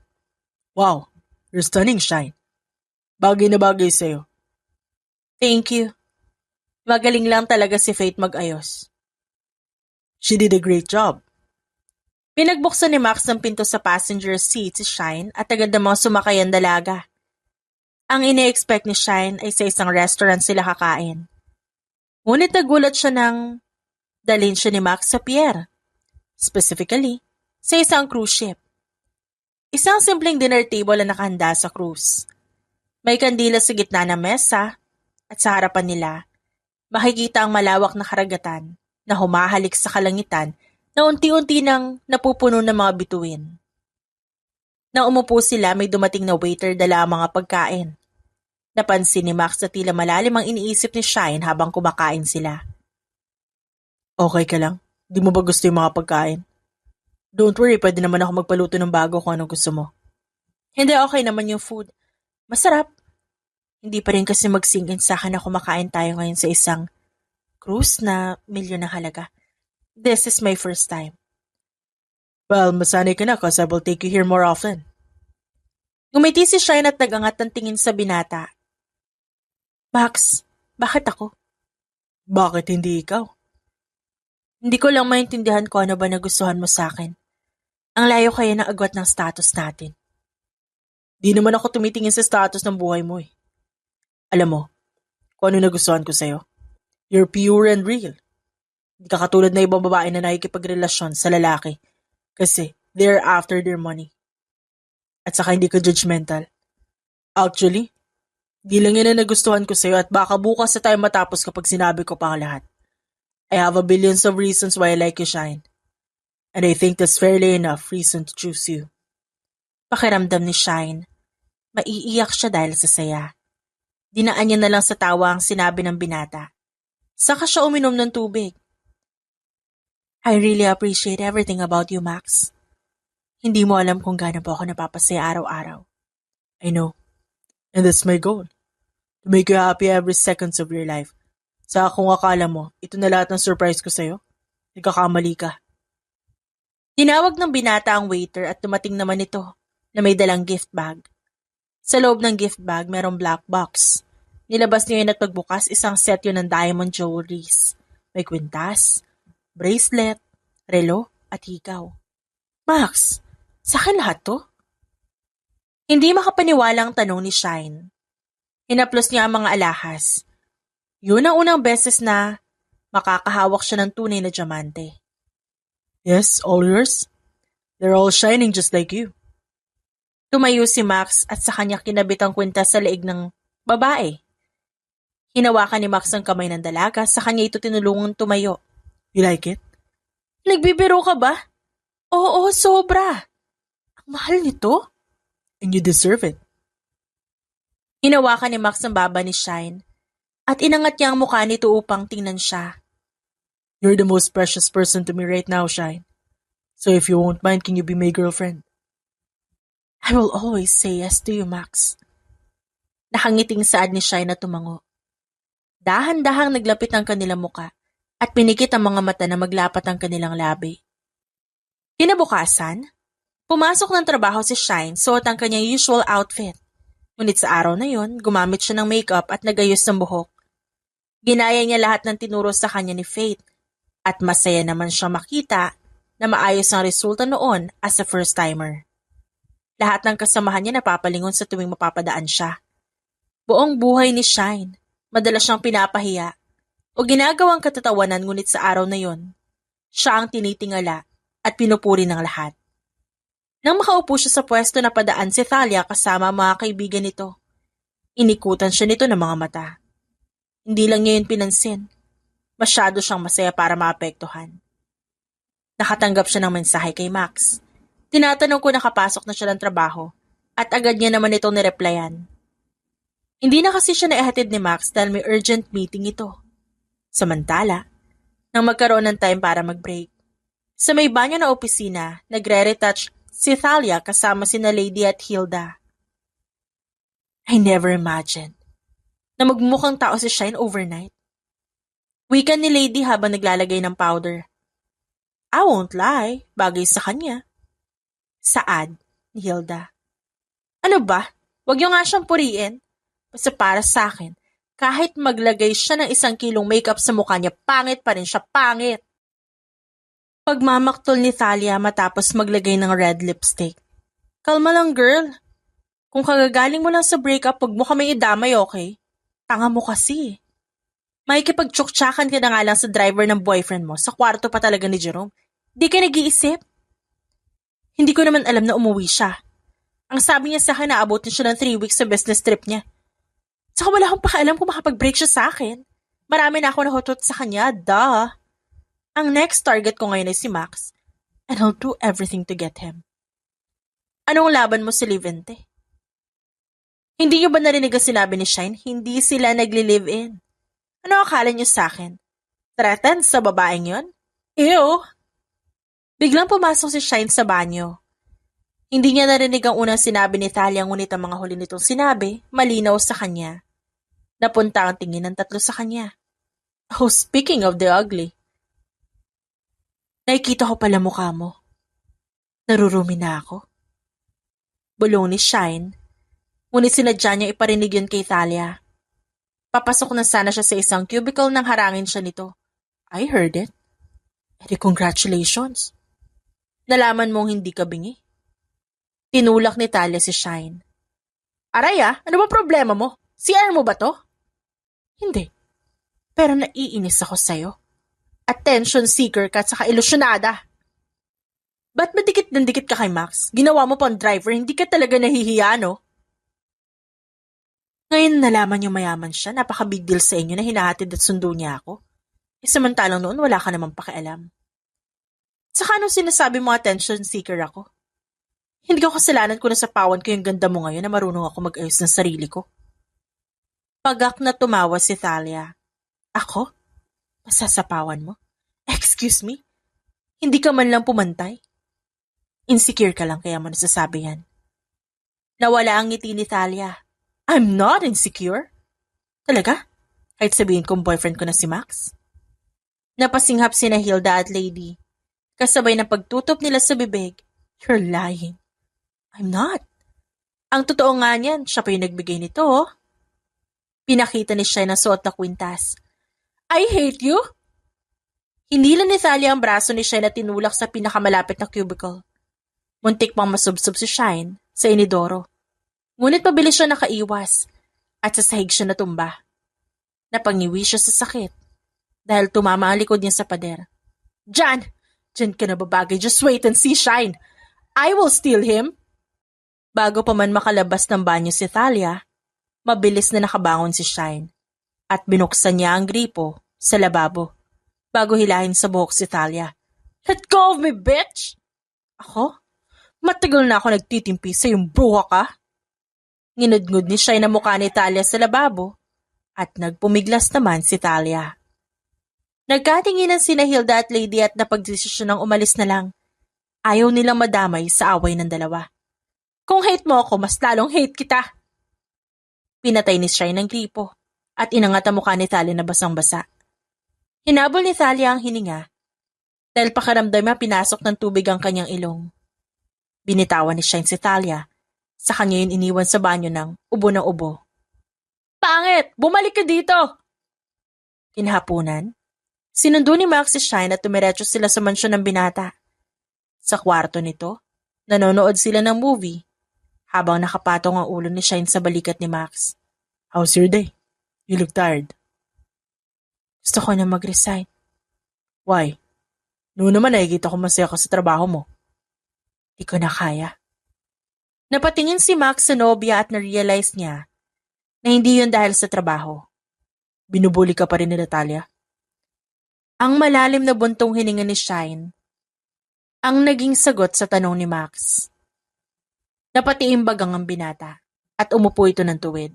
Wow, you're stunning, Shine. Bagay na bagay sa'yo. Thank you. Magaling lang talaga si Faith mag-ayos. She did a great job. Pinagbuksan ni Max ng pinto sa passenger seat si Shine at agad namang sumakay ang dalaga. Ang ine-expect ni Shine ay sa isang restaurant sila kakain. Ngunit nagulat siya nang dalhin siya ni Max sa pier. Specifically, sa isang cruise ship. Isang simpleng dinner table na nakahanda sa cruise. May kandila sa gitna ng mesa at sa harapan nila, makikita ang malawak na karagatan na humahalik sa kalangitan na unti-unti nang napupuno ng mga bituin. Nang umupo sila, may dumating na waiter dala ang mga pagkain. Napansin ni Max na tila malalim ang iniisip ni Shine habang kumakain sila. Okay ka lang? Di mo ba gusto yung mga pagkain? Don't worry, pwede naman ako magpaluto ng bago kung anong gusto mo. Hindi, okay naman yung food. Masarap. Hindi pa rin kasi mag-sink in sa akin na kumakain tayo ngayon sa isang cruise na milyon na halaga. This is my first time. Well, masanay ka na cause I will take you here more often. Ngumiti si Shine at nagangat ng tingin sa binata. Max, bakit ako? Bakit hindi ikaw? Hindi ko lang maintindihan ko ano ba nagustuhan mo sa akin. Ang layo kaya ng agwat ng status natin. Di naman ako tumitingin sa status ng buhay mo eh. Alam mo, kung ano nagustuhan ko sa'yo. You're pure and real. Hindi ka katulad na ibang babae na nakikipagrelasyon sa lalaki kasi they're after their money. At saka hindi ka judgmental. Actually, di lang yan na nagustuhan ko sa'yo at baka bukas na tayo matapos kapag sinabi ko pa ang lahat. I have a billions of reasons why I like you, Shine. And I think that's fairly enough reason to choose you. Pakiramdam ni Shine. Maiiyak siya dahil sa saya. Dinaan niya na lang sa tawa ang sinabi ng binata. Saka siya uminom ng tubig. I really appreciate everything about you, Max. Hindi mo alam kung gaano po ako napapasaya araw-araw. I know. And that's my goal. To make you happy every second of your life. Saka kung akala mo, ito na lahat ng surprise ko sa'yo, nagkakamali ka. Tinawag ng binata ang waiter at dumating naman ito na may dalang gift bag. Sa loob ng gift bag merong black box. Nilabas niya yun at pagbukas isang set yun ng diamond jewelries. May kwintas, bracelet, relo at hikaw. Max, sa akin lahat to? Hindi makapaniwala ang tanong ni Shine. Hinaplos niya ang mga alahas. Yun ang unang beses na makakahawak siya ng tunay na diamante. Yes, all yours. They're all shining just like you. Tumayo si Max at sa kanya kinabit ang kwintas sa leeg ng babae. Hinawakan ni Max ang kamay ng dalaga, sa kanya ito tinulungan tumayo. You like it? Nagbibiro ka ba? Oo, sobra. Ang mahal nito. And you deserve it. Hinawakan ni Max ang baba ni Shine at inangat niya ang mukha nito upang tingnan siya. You're the most precious person to me right now, Shine. So if you won't mind, can you be my girlfriend? I will always say yes to you, Max. Nakangiting saad ni Shine na tumango. Dahan-dahang naglapit ang kanilang muka at pinikit ang mga mata na maglapat ang kanilang labi. Kinabukasan, pumasok ng trabaho si Shine suot ang kanyang usual outfit. Ngunit sa araw na yon, gumamit siya ng makeup at nagayos ng buhok. Ginaya niya lahat ng tinuro sa kanya ni Faith at masaya naman siya makita na maayos ang resulta noon as a first-timer. Lahat ng kasamahan niya napapalingon sa tuwing mapapadaan siya. Buong buhay ni Shine, madalas siyang pinapahiya o ginagawang katatawanan, ngunit sa araw na yon, siya ang tinitingala at pinupuri ng lahat. Nang makaupo siya sa pwesto, na padaan si Thalia kasama ang mga kaibigan nito. Inikutan siya nito ng mga mata. Hindi lang niya yun pinansin. Masyado siyang masaya para maapektuhan. Nakatanggap siya ng mensahe kay Max. Tinatanong kung nakapasok na siya ng trabaho at agad niya naman itong nireplyan. Hindi na kasi siya naihatid ni Max dahil may urgent meeting ito. Samantala, nang magkaroon ng time para mag-break, sa may banyo na opisina, nagre-retouch si Thalia kasama sina Lady at Hilda. I never imagined na magmukhang tao si Shine overnight. Wika ni Lady habang naglalagay ng powder. I won't lie, bagay sa kanya. Saad ni Hilda. Ano ba? Huwag niyo nga siyang puriin. Basta para sa akin, kahit maglagay siya ng 1 kilong makeup sa mukha niya, pangit pa rin siya, pangit. Pagmamaktol ni Thalia matapos maglagay ng red lipstick. Kalma lang, girl. Kung kagagaling mo lang sa breakup, huwag mo kami idamay, okay? Tanga mo kasi. Makikipagtsuktsakan ka na nga lang sa driver ng boyfriend mo, sa kwarto pa talaga ni Jerome. Di ka nag-iisip? Hindi ko naman alam na umuwi siya. Ang sabi niya sa akin, naabot niya siya ng 3 weeks sa business trip niya. Saka wala akong pakialam kung makapag-break siya sa akin. Marami na ako nahutot sa kanya, duh. Ang next target ko ngayon ay si Max, and I'll do everything to get him. Anong laban mo si Livente? Hindi niyo ba narinig ang sinabi ni Shine? Hindi sila nagli-live-in. Ano akala niyo sa akin? Threatened sa babaeng yon? Ew! Biglang pumasok si Shine sa banyo. Hindi niya narinig ang unang sinabi ni Thalia, ngunit ang mga huli nitong sinabi, malinaw sa kanya. Napunta ang tingin ng tatlo sa kanya. Oh, speaking of the ugly. Nakikita ko pala mukha mo. Narurumi na ako. Bulong ni Shine, ngunit sinadya niya iparinig yun kay Thalia. Papasok na sana siya sa isang cubicle nang harangin siya nito. I heard it. Edi congratulations. Nalaman mong hindi ka bingi. Tinulak ni Thalia si Shine. Aray ano ba problema mo? CR mo ba to? Hindi. Pero naiinis ako sa'yo. Attention seeker ka at saka ilusyonada. Ba't madikit ng dikit ka kay Max? Ginawa mo pang driver, hindi ka talaga nahihiya, no? Ngayon nalaman yung mayaman siya, napaka-big deal sa inyo na hinahatid at sundo niya ako. Samantalang noon wala ka namang pakialam. Saka anong sinasabi mo attention seeker ako? Hindi ko kasalanan kung nasapawan ko yung ganda mo ngayon na marunong ako mag-ayos ng sarili ko. Pagak na tumawa si Thalia. Ako? Masasapawan mo? Excuse me? Hindi ka man lang pumantay? Insecure ka lang kaya mo nasasabi yan. Nawala ang ngiti ni Thalia. I'm not insecure. Talaga? Kahit sabihin kong boyfriend ko na si Max? Napasinghap sina Hilda at Lady. Kasabay ng pagtutup nila sa bibig. You're lying. I'm not. Ang totoo nga niyan, siya pa yung nagbigay nito, oh. Pinakita ni Shine na suot na kwintas. I hate you! Hinila ni Thalia ang braso ni Shine at tinulak sa pinakamalapit na cubicle. Muntik pang masubsob si Shine sa inidoro. Ngunit mabilis siya nakaiwas at sa sahig siya natumba. Napangiwi siya sa sakit dahil tumama ang likod niya sa pader. Diyan ka na babagay. Just wait and see, Shine. I will steal him. Bago pa man makalabas ng banyo si Thalia, mabilis na nakabangon si Shine at binuksan niya ang gripo sa lababo bago hilahin sa buhok si Thalia. Let go of me, bitch! Ako? Matagal na ako nagtitimpi sa yung bruha ka. Nginudngud ni Shine na mukha ni Thalia sa lababo at nagpumiglas naman si Thalia. Nagkatinginan sina Hilda at Lady at napagdesisyon ng umalis na lang. Ayaw nilang madamay sa away ng dalawa. Kung hate mo ako, mas lalong hate kita. Pinatay ni Shine ng gripo at inangat ang mukha ni Thalia na basang-basa. Hinabol ni Thalia ang hininga dahil pakiramdam niya pinasok ng tubig ang kanyang ilong. Binitawan ni Shine si Thalia, sa kanya yun iniwan sa banyo ng ubo ng ubo. Pangit! Bumalik ka dito! Kinahapunan, sinundo ni Max si Shine at tumiretso sila sa mansyon ng binata. Sa kwarto nito, nanonood sila ng movie habang nakapatong ang ulo ni Shine sa balikat ni Max. How's your day? You look tired. Gusto ko na mag-resign. Why? Noon naman nakikita ko masaya ka sa trabaho mo. Di ko na kaya. Napatingin si Max sa nobya at na-realize niya na hindi yun dahil sa trabaho. Binubuli ka pa rin ni Natalia. Ang malalim na buntong hininga ni Shine ang naging sagot sa tanong ni Max. Napatiimbag ang binata at umupo ito ng tuwid.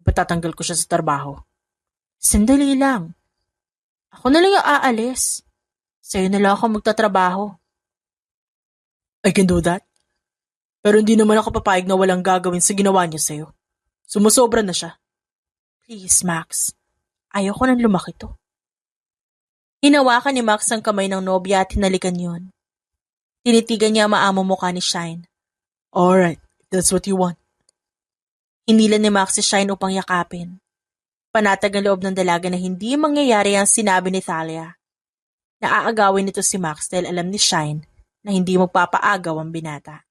Patatanggal ko siya sa trabaho. Sandali lang. Ako na lang yung aalis. Sa'yo na lang ako magtatrabaho. I can do that. Pero hindi naman ako papayag na walang gagawin sa ginawa niya sa'yo. Sumusobra na siya. Please, Max. Ayaw ko nang lumaki to. Hinawakan ni Max ang kamay ng nobya at hinalikan yun. Tinitigan niya ang maamong mukha ni Shine. Alright, if that's what you want. Hinilan ni Max si Shine upang yakapin. Panatag ang loob ng dalaga na hindi mangyayari ang sinabi ni Thalia. Naaagawin nito si Max dahil alam ni Shine na hindi magpapaagaw ang binata.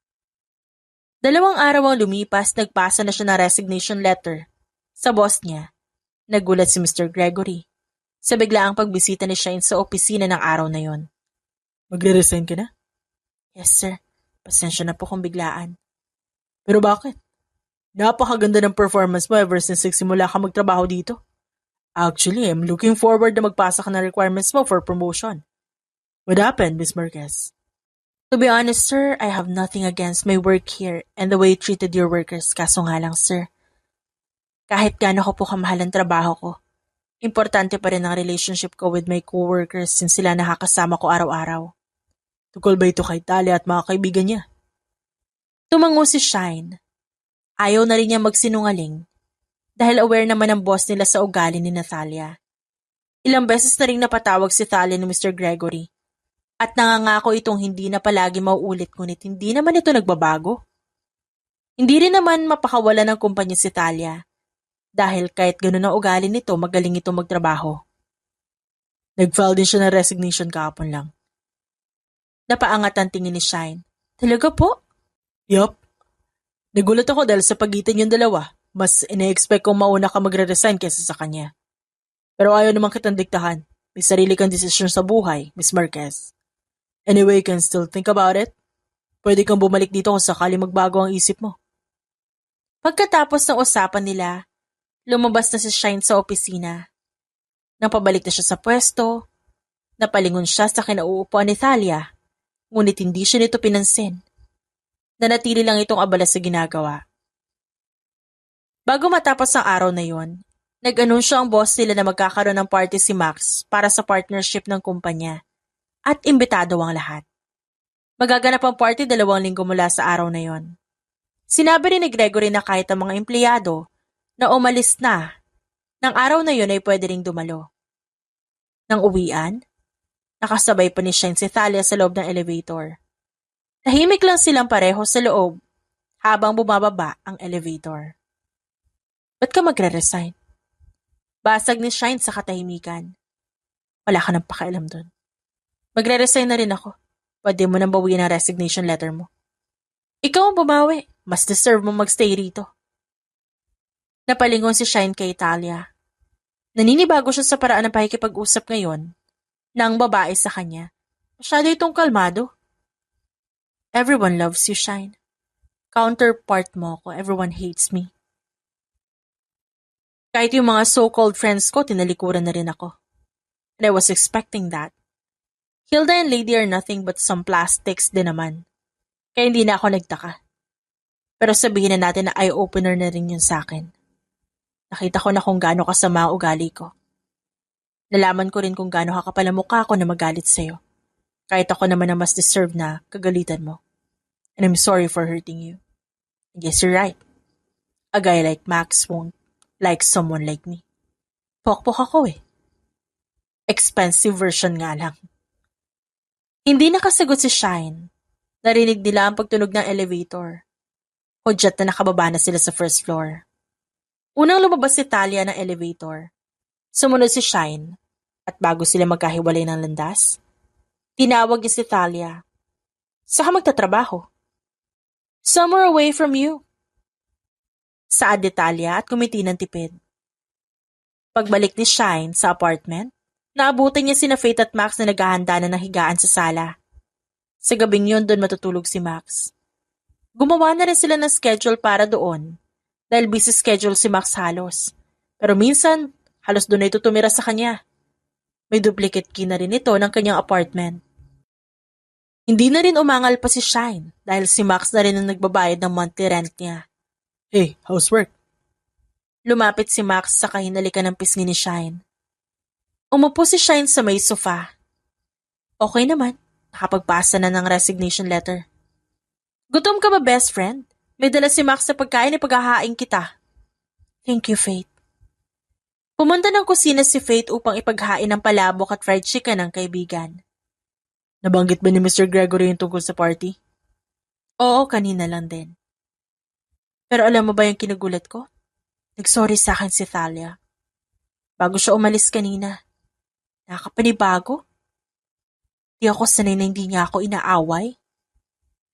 2 araw ang lumipas, nagpasa na siya ng resignation letter. Sa boss niya, nagulat si Mr. Gregory sa biglaang pagbisita ni Shine sa opisina ng araw na yon. Magre-resign ka na? Yes, sir. Pasensya na po kung biglaan. Pero bakit? Napakaganda ng performance mo ever since nagsimula ka magtrabaho dito. Actually, I'm looking forward na magpasa ka ng requirements mo for promotion. What happened, Miss Marquez? To be honest, sir, I have nothing against my work here and the way you treated your workers. Kaso nga lang, sir. Kahit gaano ko po kamahal ang trabaho ko, importante pa rin ang relationship ko with my coworkers since sila nakakasama ko araw-araw. Tukol ba ito kay Thalia at mga kaibigan niya? Tumango si Shine. Ayaw na rin niya magsinungaling dahil aware naman ang boss nila sa ugali ni Natalia. Ilang beses na rin napatawag si Thalia ni Mr. Gregory at nangangako itong hindi na palagi mauulit ngunit hindi naman ito nagbabago. Hindi rin naman mapakawala ng kumpanya si Thalia dahil kahit ganun ang ugali nito magaling ito magtrabaho. Nag-file din siya ng resignation kahapon lang. Napaangat ang tingin ni Shine. Talaga po? Yup. Nagulat ako dahil sa pagitan yung dalawa, mas ine-expect kong mauna ka magre-resign kaysa sa kanya. Pero ayaw naman kitang diktahan. May sarili kang desisyon sa buhay, Miss Marquez. Anyway, you can still think about it. Pwede kang bumalik dito kung sakali magbago ang isip mo. Pagkatapos ng usapan nila, lumabas na si Shine sa opisina. Nang pabalik na siya sa pwesto, napalingon siya sa kinauupuan ni Thalia. Ngunit hindi siya nito pinansin. Nanatili lang itong abala sa ginagawa. Bago matapos ang araw na yon, nag-anunsyo ang boss nila na magkakaroon ng party si Max para sa partnership ng kumpanya at imbitado ang lahat. Magaganap ang party 2 linggo mula sa araw na yon. Sinabi rin ni Gregory na kahit ang mga empleyado na umalis na, ng araw na yon ay pwede ring dumalo. Nang uwian, Nakasabay pa ni Shine si Thalia sa loob ng elevator. Tahimik lang silang pareho sa loob habang bumababa ang elevator. Ba't ka magre-resign? Basag ni Shine sa katahimikan. Wala ka nang pakialam doon. Magre-resign na rin ako. Pwede mo nang bawiin ang resignation letter mo. Ikaw ang bumawi. Mas deserve mo magstay rito. Napalingon si Shine kay Thalia. Naninibago siya sa paraan ng pakikipag-usap ngayon ng babae sa kanya. Masyado itong kalmado. Everyone loves you, Shine. Counterpart mo ko, everyone hates me. Kahit yung mga so-called friends ko, tinalikuran na rin ako. And I was expecting that. Hilda and Lady are nothing but some plastics din naman. Kaya hindi na ako nagtaka. Pero sabihin na natin na eye-opener na rin yun sa akin. Nakita ko na kung gaano kasama ang ugali ko. Nalaman ko rin kung gaano kakapal ang mukha ko na magalit sa'yo. Kahit ako naman ang mas deserve na kagalitan mo. And I'm sorry for hurting you. I guess you're right. A guy like Max won't like someone like me. Pokpok ako eh. Expensive version nga lang. Hindi nakasagot si Shine. Narinig nila ang pagtunog ng elevator. Hudyat na nakababa na sila sa first floor. Unang lumabas si Thalia ng elevator. Sumunod si Shine. At bago sila magkahiwalay ng landas, tinawag niya si Thalia. Saan ka magtatrabaho? Somewhere away from you. Saad ni Thalia at kumiti ng tipid. Pagbalik ni Shine sa apartment, naabutan niya sina Faith at Max na naghahanda na ng higaan sa sala. Sa gabing yun doon matutulog si Max. Gumawa na rin sila ng schedule para doon dahil busy schedule si Max halos. Pero minsan, halos doon na ito tumira sa kanya. May duplicate key na rin ito ng kanyang apartment. Hindi na rin umangal pa si Shine dahil si Max na rin ang nagbabayad ng monthly rent niya. Hey, housework. Lumapit si Max sa kahinalikan ng pisngi ni Shine. Umupo si Shine sa may sofa. Okay naman, nakapagpasa na ng resignation letter. Gutom ka ba, best friend? May dala si Max sa pagkain, ipaghahain kita. Thank you, Faith. Pumunta ng kusina si Faith upang ipaghain ng palabok at fried chicken ng kaibigan. Nabanggit ba ni Mr. Gregory yung tungkol sa party? Oo, kanina lang din. Pero alam mo ba yung kinagulat ko? Nagsorry sa akin si Thalia. Bago siya umalis kanina. Nakakapanibago. Di ako sanay na hindi niya ako inaaway.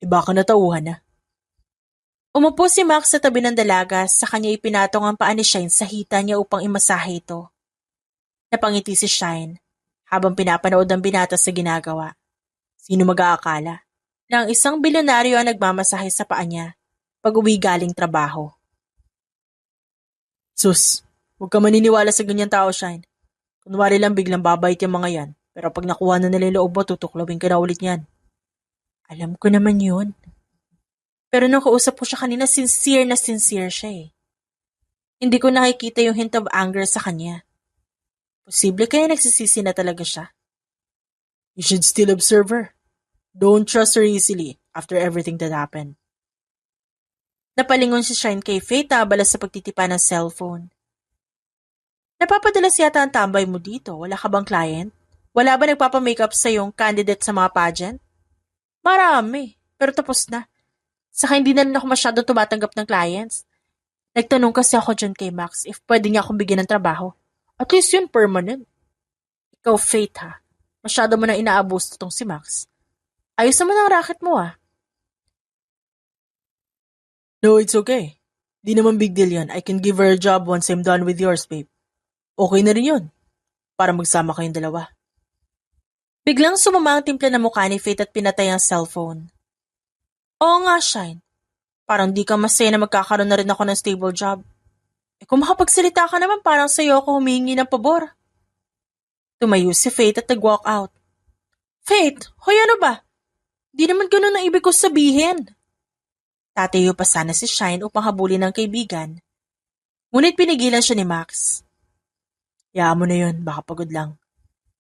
Baka natauhan na. Umupo si Max sa tabi ng dalaga, sa kanya ipinatong ang paa ni Shine sa hita niya upang imasahe ito. Napangiti si Shine habang pinapanood ang binata sa ginagawa. Sino mag-aakala na ang isang bilyonaryo ang nagmamasahe sa paa niya pag-uwi galing trabaho. Sus, huwag ka maniniwala sa ganyan tao, Shine. Kunwari lang biglang babait yung mga yan, pero pag nakuha na nila yung loob mo, tutuklawin ka na ulit yan. Alam ko naman yun. Pero nung kausap ko siya kanina, sincere na sincere siya eh. Hindi ko nakikita yung hint of anger sa kanya. Posible kaya nagsisisi na talaga siya. You should still observe her. Don't trust her easily after everything that happened. Napalingon si Shine kay Faith abala sa pagtitipa ng cellphone. Napapadalas yata ang tambay mo dito. Wala ka bang client? Wala ba nagpapamakeup sa yung candidate sa mga pageant? Marami, pero tapos na. Saka hindi na rin ako masyadong tumatanggap ng clients. Nagtanong kasi ako dyan kay Max if pwede niya akong bigyan ng trabaho. At least yun permanent. Ikaw, Faith ha. Masyado mo na inaabos itong si Max. Ayos naman ang racket mo ah. No, it's okay. Di naman big deal yan. I can give her a job once I'm done with yours, babe. Okay na rin yun. Para magsama kayong dalawa. Biglang sumama ang timpla ng mukha ni Faith at pinatay ang cellphone. Oo nga, Shine. Parang di ka masaya na magkakaroon na rin ako ng stable job. Kung makapagsalita ka naman, parang sa'yo ako humingi ng pabor. Tumayo si Faith at nag-walk out. Faith, hoy ano ba? Di naman ganun ang ibig ko sabihin. Tatayo pa sana si Shine upang habulin ng kaibigan. Ngunit pinigilan siya ni Max. Yaan mo na yun, baka pagod lang.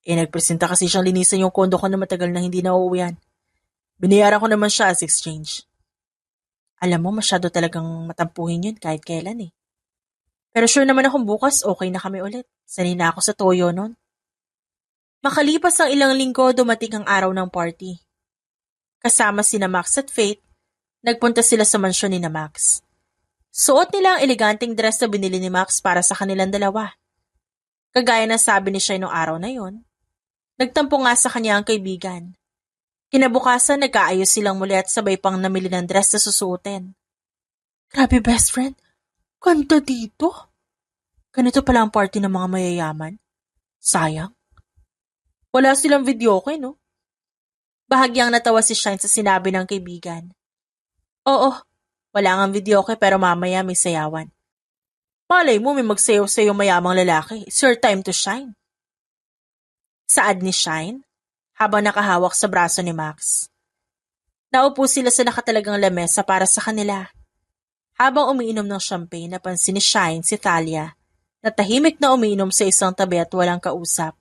Nagpresenta kasi siyang linisan yung kondo ko na matagal na hindi nauuwian. Binayaran ko naman siya as exchange. Alam mo, masyado talagang matampuhin yun kahit kailan eh. Pero sure naman akong bukas okay na kami ulit. Sanay na ako sa toyo nun. Makalipas ang ilang linggo, dumating ang araw ng party. Kasama sina Max at Faith, nagpunta sila sa mansyon ni na Max. Suot nila ang eleganteng dress na binili ni Max para sa kanilang dalawa. Kagaya ng sabi ni Shine noong araw na yon, nagtampo nga sa kanya ang kaibigan. Kinabukasan, nagkaayos silang muli at sabay pang namili ng dress na susuotin. Grabe, best friend. Ganda dito. Ganito pala ang party ng mga mayayaman. Sayang. Wala silang videoke, no? Bahagyang natawa si Shine sa sinabi ng kaibigan. Oo, wala nga videoke pero mamaya may sayawan. Malay mo may magsayaw-sayaw mayamang lalaki. It's your time to shine. Saad ni Shine, habang nakahawak sa braso ni Max. Naupo sila sa nakatalagang lamesa para sa kanila. Habang umiinom ng champagne, napansin ni Shine si Thalia na tahimik na umiinom sa isang tabi at walang kausap.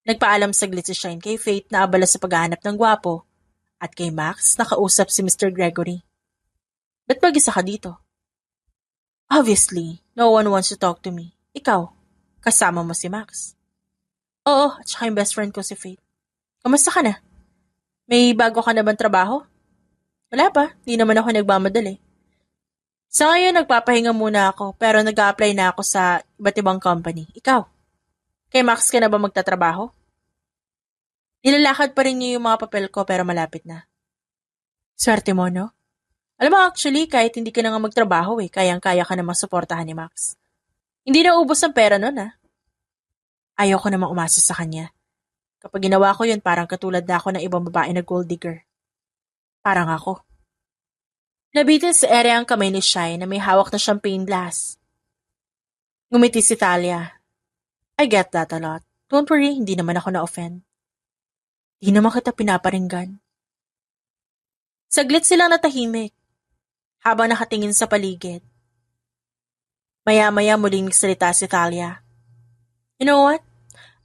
Nagpaalam saglit si Shine kay Faith na abala sa paghahanap ng gwapo at kay Max nakausap si Mr. Gregory. Ba't mag-isa ka dito? Obviously, no one wants to talk to me. Ikaw, kasama mo si Max. Oo, at saka yung best friend ko si Faith. Kamusta ka na? May bago ka na bang trabaho? Wala pa, di naman ako nagmamadali. Sa ngayon, nagpapahinga muna ako pero nag-a-apply na ako sa iba't ibang company. Ikaw? Kay Max ka na ba magtatrabaho? Nilalakad pa rin niya yung mga papel ko pero malapit na. Swerte mo, no? Alam mo actually, kahit hindi ka na nga magtrabaho kayang-kaya ka namang suportahan ni Max. Hindi na ubos ang pera nun Ayaw ko namang umasa sa kanya. Kapag ginawa ko yun, parang katulad na ako ng ibang babae na gold digger. Parang ako. Nabitin sa ere ang kamay ni Shai na may hawak na champagne glass. Ngumiti si Thalia. I get that a lot. Don't worry, hindi naman ako na-offend. Di naman kita pinaparinggan. Saglit silang natahimik, habang nakatingin sa paligid. Maya-maya muling nagsalita si Thalia. You know what?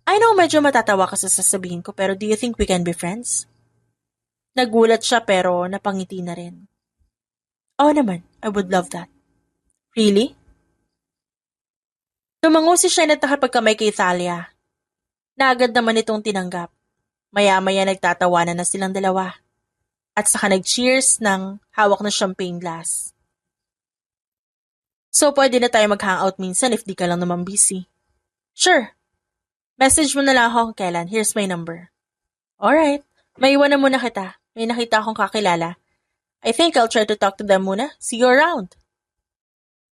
I know medyo matatawa ka sa sasabihin ko pero do you think we can be friends? Nagulat siya pero napangiti na rin. Oo naman, I would love that. Really? Tumango si Shine at nakapagkamay kay Thalia. Naagad naman itong tinanggap. Maya-maya nagtatawanan na silang dalawa. At saka nag-cheers ng hawak na champagne glass. So pwede na tayo mag-hangout minsan if di ka lang naman busy. Sure. Message mo na lang ako kung kailan. Here's my number. Alright. Maiwan na muna kita. May nakita akong kakilala. I think I'll try to talk to them muna. See you around.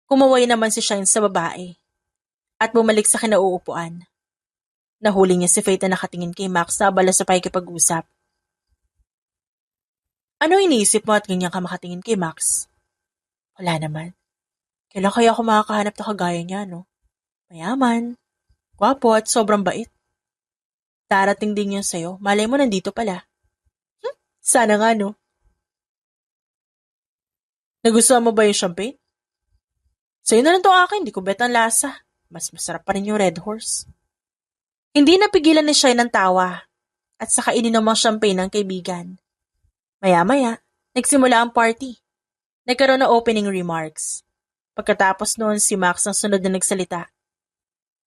Kumaway naman si Shine sa babae. At bumalik sa kinauupuan. Nahuli niya si Faith na nakatingin kay Max na abala sa pakikipag-usap. Ano iniisip mo at ganyan ka makatingin kay Max? Wala naman. Kailan kaya ako makakahanap na kagaya niya, no? Mayaman, gwapo at sobrang bait. Darating din yun sa'yo. Malay mo nandito pala. Sana nga, no? Nagustuhan mo ba yung champagne? Sa'yo na lang to akin, di ko bet ang lasa. Mas masarap pa rin yung Red Horse. Hindi napigilan ni Shai ng tawa at saka ininom ang champagne ng kaibigan. Maya-maya, nagsimula ang party. Nagkaroon ng opening remarks. Pagkatapos noon, si Max ang sunod na nagsalita.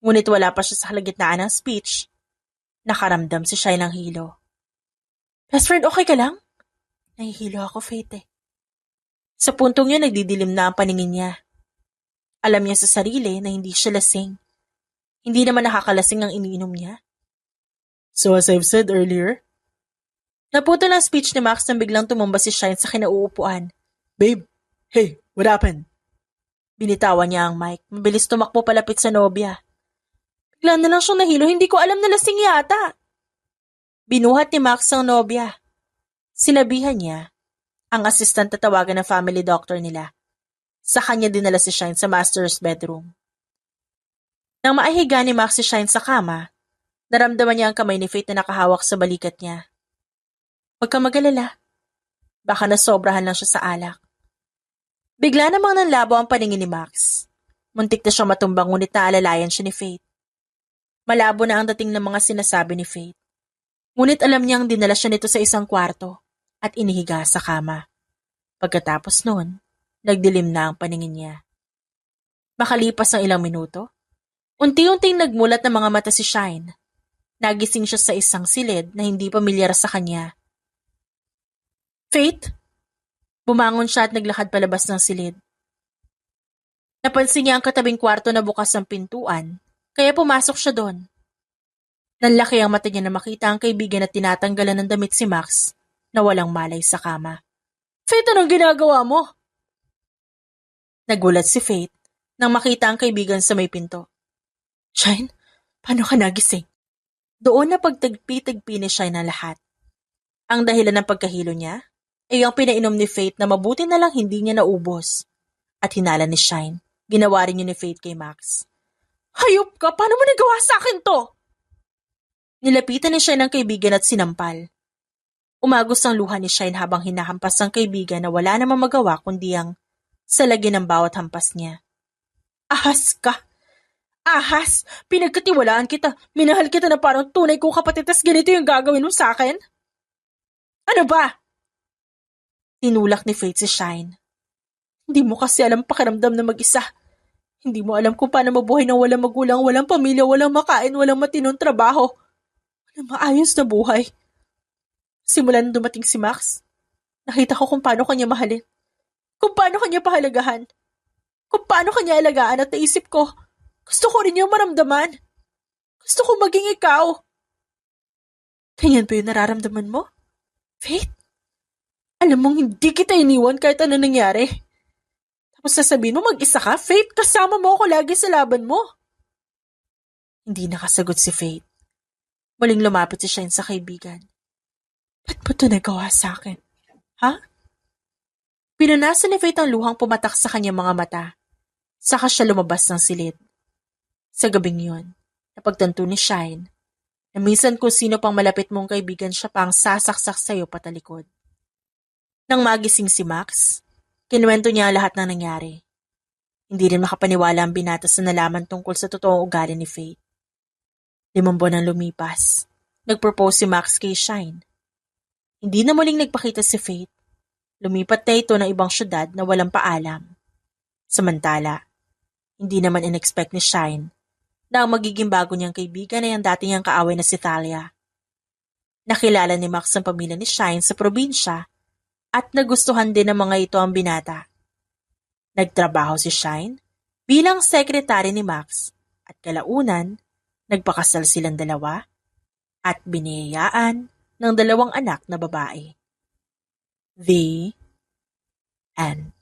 Ngunit wala pa siya sa kalagitnaan ng speech. Nakaramdam si Shai ng hilo. Best friend, okay ka lang? Nahihilo ako, Faith Sa puntong yun, nagdidilim na ang paningin niya. Alam niya sa sarili na hindi siya lasing. Hindi naman nakakalasing ang iniinom niya. So as I've said earlier, naputo ng speech ni Max nang biglang tumumba si Shine sa kinauupuan. Babe, hey, what happened? Binitawan niya ang mic. Mabilis tumakbo palapit sa nobya. Bigla na lang siyang nahilo, hindi ko alam na lasing yata. Binuhat ni Max ang nobya. Sinabihan niya, ang assistant na tawagan ng family doctor nila. Sa kanya dinala si Shine sa master's bedroom. Nang maihiga ni Max si Shine sa kama, naramdaman niya ang kamay ni Faith na nakahawak sa balikat niya. Huwag kang mag-alala. Baka nasobrahan lang siya sa alak. Bigla namang nanlabo ang paningin ni Max. Muntik na siyang matumbang ngunit naalalayan siya ni Faith. Malabo na ang dating ng mga sinasabi ni Faith. Ngunit alam niyang dinala siya nito sa isang kwarto at inihiga sa kama. Pagkatapos noon, nagdilim na ang paningin niya. Makalipas ang ilang minuto, unti-unting nagmulat ng mga mata si Shine. Nagising siya sa isang silid na hindi pamilyar sa kanya. Faith? Bumangon siya at naglakad palabas ng silid. Napansin niya ang katabing kwarto na bukas ang pintuan, kaya pumasok siya doon. Nanlaki ang mata niya na makita ang kaibigan at tinatanggalan ng damit si Max na walang malay sa kama. Faith, anong ginagawa mo? Nagulat si Faith nang makita ang kaibigan sa may pinto. Shine, paano ka nagising? Doon na pagtagpi-tagpi ni Shine ang lahat. Ang dahilan ng pagkahilo niya ay ang pinainom ni Faith na mabuti na lang hindi niya naubos. At hinala ni Shine, ginawa rin niya ni Faith kay Max. Hayop ka! Paano mo nagawa sa akin to? Nilapitan ni Shine ang kaibigan at sinampal. Umagos ang luha ni Shine habang hinahampas ang kaibigan na wala namang magawa kundi ang salagi ng bawat hampas niya. Ahas ka! Ahas! Pinagkatiwalaan kita. Minahal kita na parang tunay kong kapatid tas ganito yung gagawin mo sa akin? Ano ba? Tinulak ni Faith si Shine. Hindi mo kasi alam pakiramdam na mag-isa. Hindi mo alam kung paano mabuhay ng walang magulang, walang pamilya, walang makain, walang matinong trabaho. Walang maayos na buhay. Simulan dumating si Max, nakita ko kung paano kanya mahalin. Kung paano kanya pahalagahan. Kung paano kanya alagaan at naisip ko, gusto ko rin yung maramdaman. Gusto ko maging ikaw. Ganyan ba yung nararamdaman mo? Faith? Alam mong hindi kita iniwan kahit ano nangyari. Tapos sasabihin mo mag-isa ka? Faith, kasama mo ako lagi sa laban mo. Hindi nakasagot si Faith. Muling lumapit si Shine sa kaibigan. Ba't mo ito nagawa sa akin? Ha? Pinunasan ni Faith ang luhang pumatak sa kanyang mga mata. Saka siya lumabas ng silid. Sa gabing yun, napagtanto ni Shine na minsan kung sino pang malapit mong kaibigan siya pang sasaksak sa'yo patalikod. Nang magising si Max, kinuwento niya ang lahat ng nangyari. Hindi rin makapaniwala ang binata sa nalaman tungkol sa totoong ugali ni Faith. 5 buwan ang lumipas. Nag-propose si Max kay Shine. Hindi na muling nagpakita si Faith. Lumipat na ito ng ibang syudad na walang paalam. Samantala, hindi naman in-expect ni Shine na ang magiging bago niyang kaibigan ay ang dati niyang kaaway na si Thalia. Nakilala ni Max ang pamilya ni Shine sa probinsya at nagustuhan din ng mga ito ang binata. Nagtrabaho si Shine bilang sekretary ni Max at kalaunan, nagpakasal silang dalawa at biniyayaan ng 2 anak na babae. The End.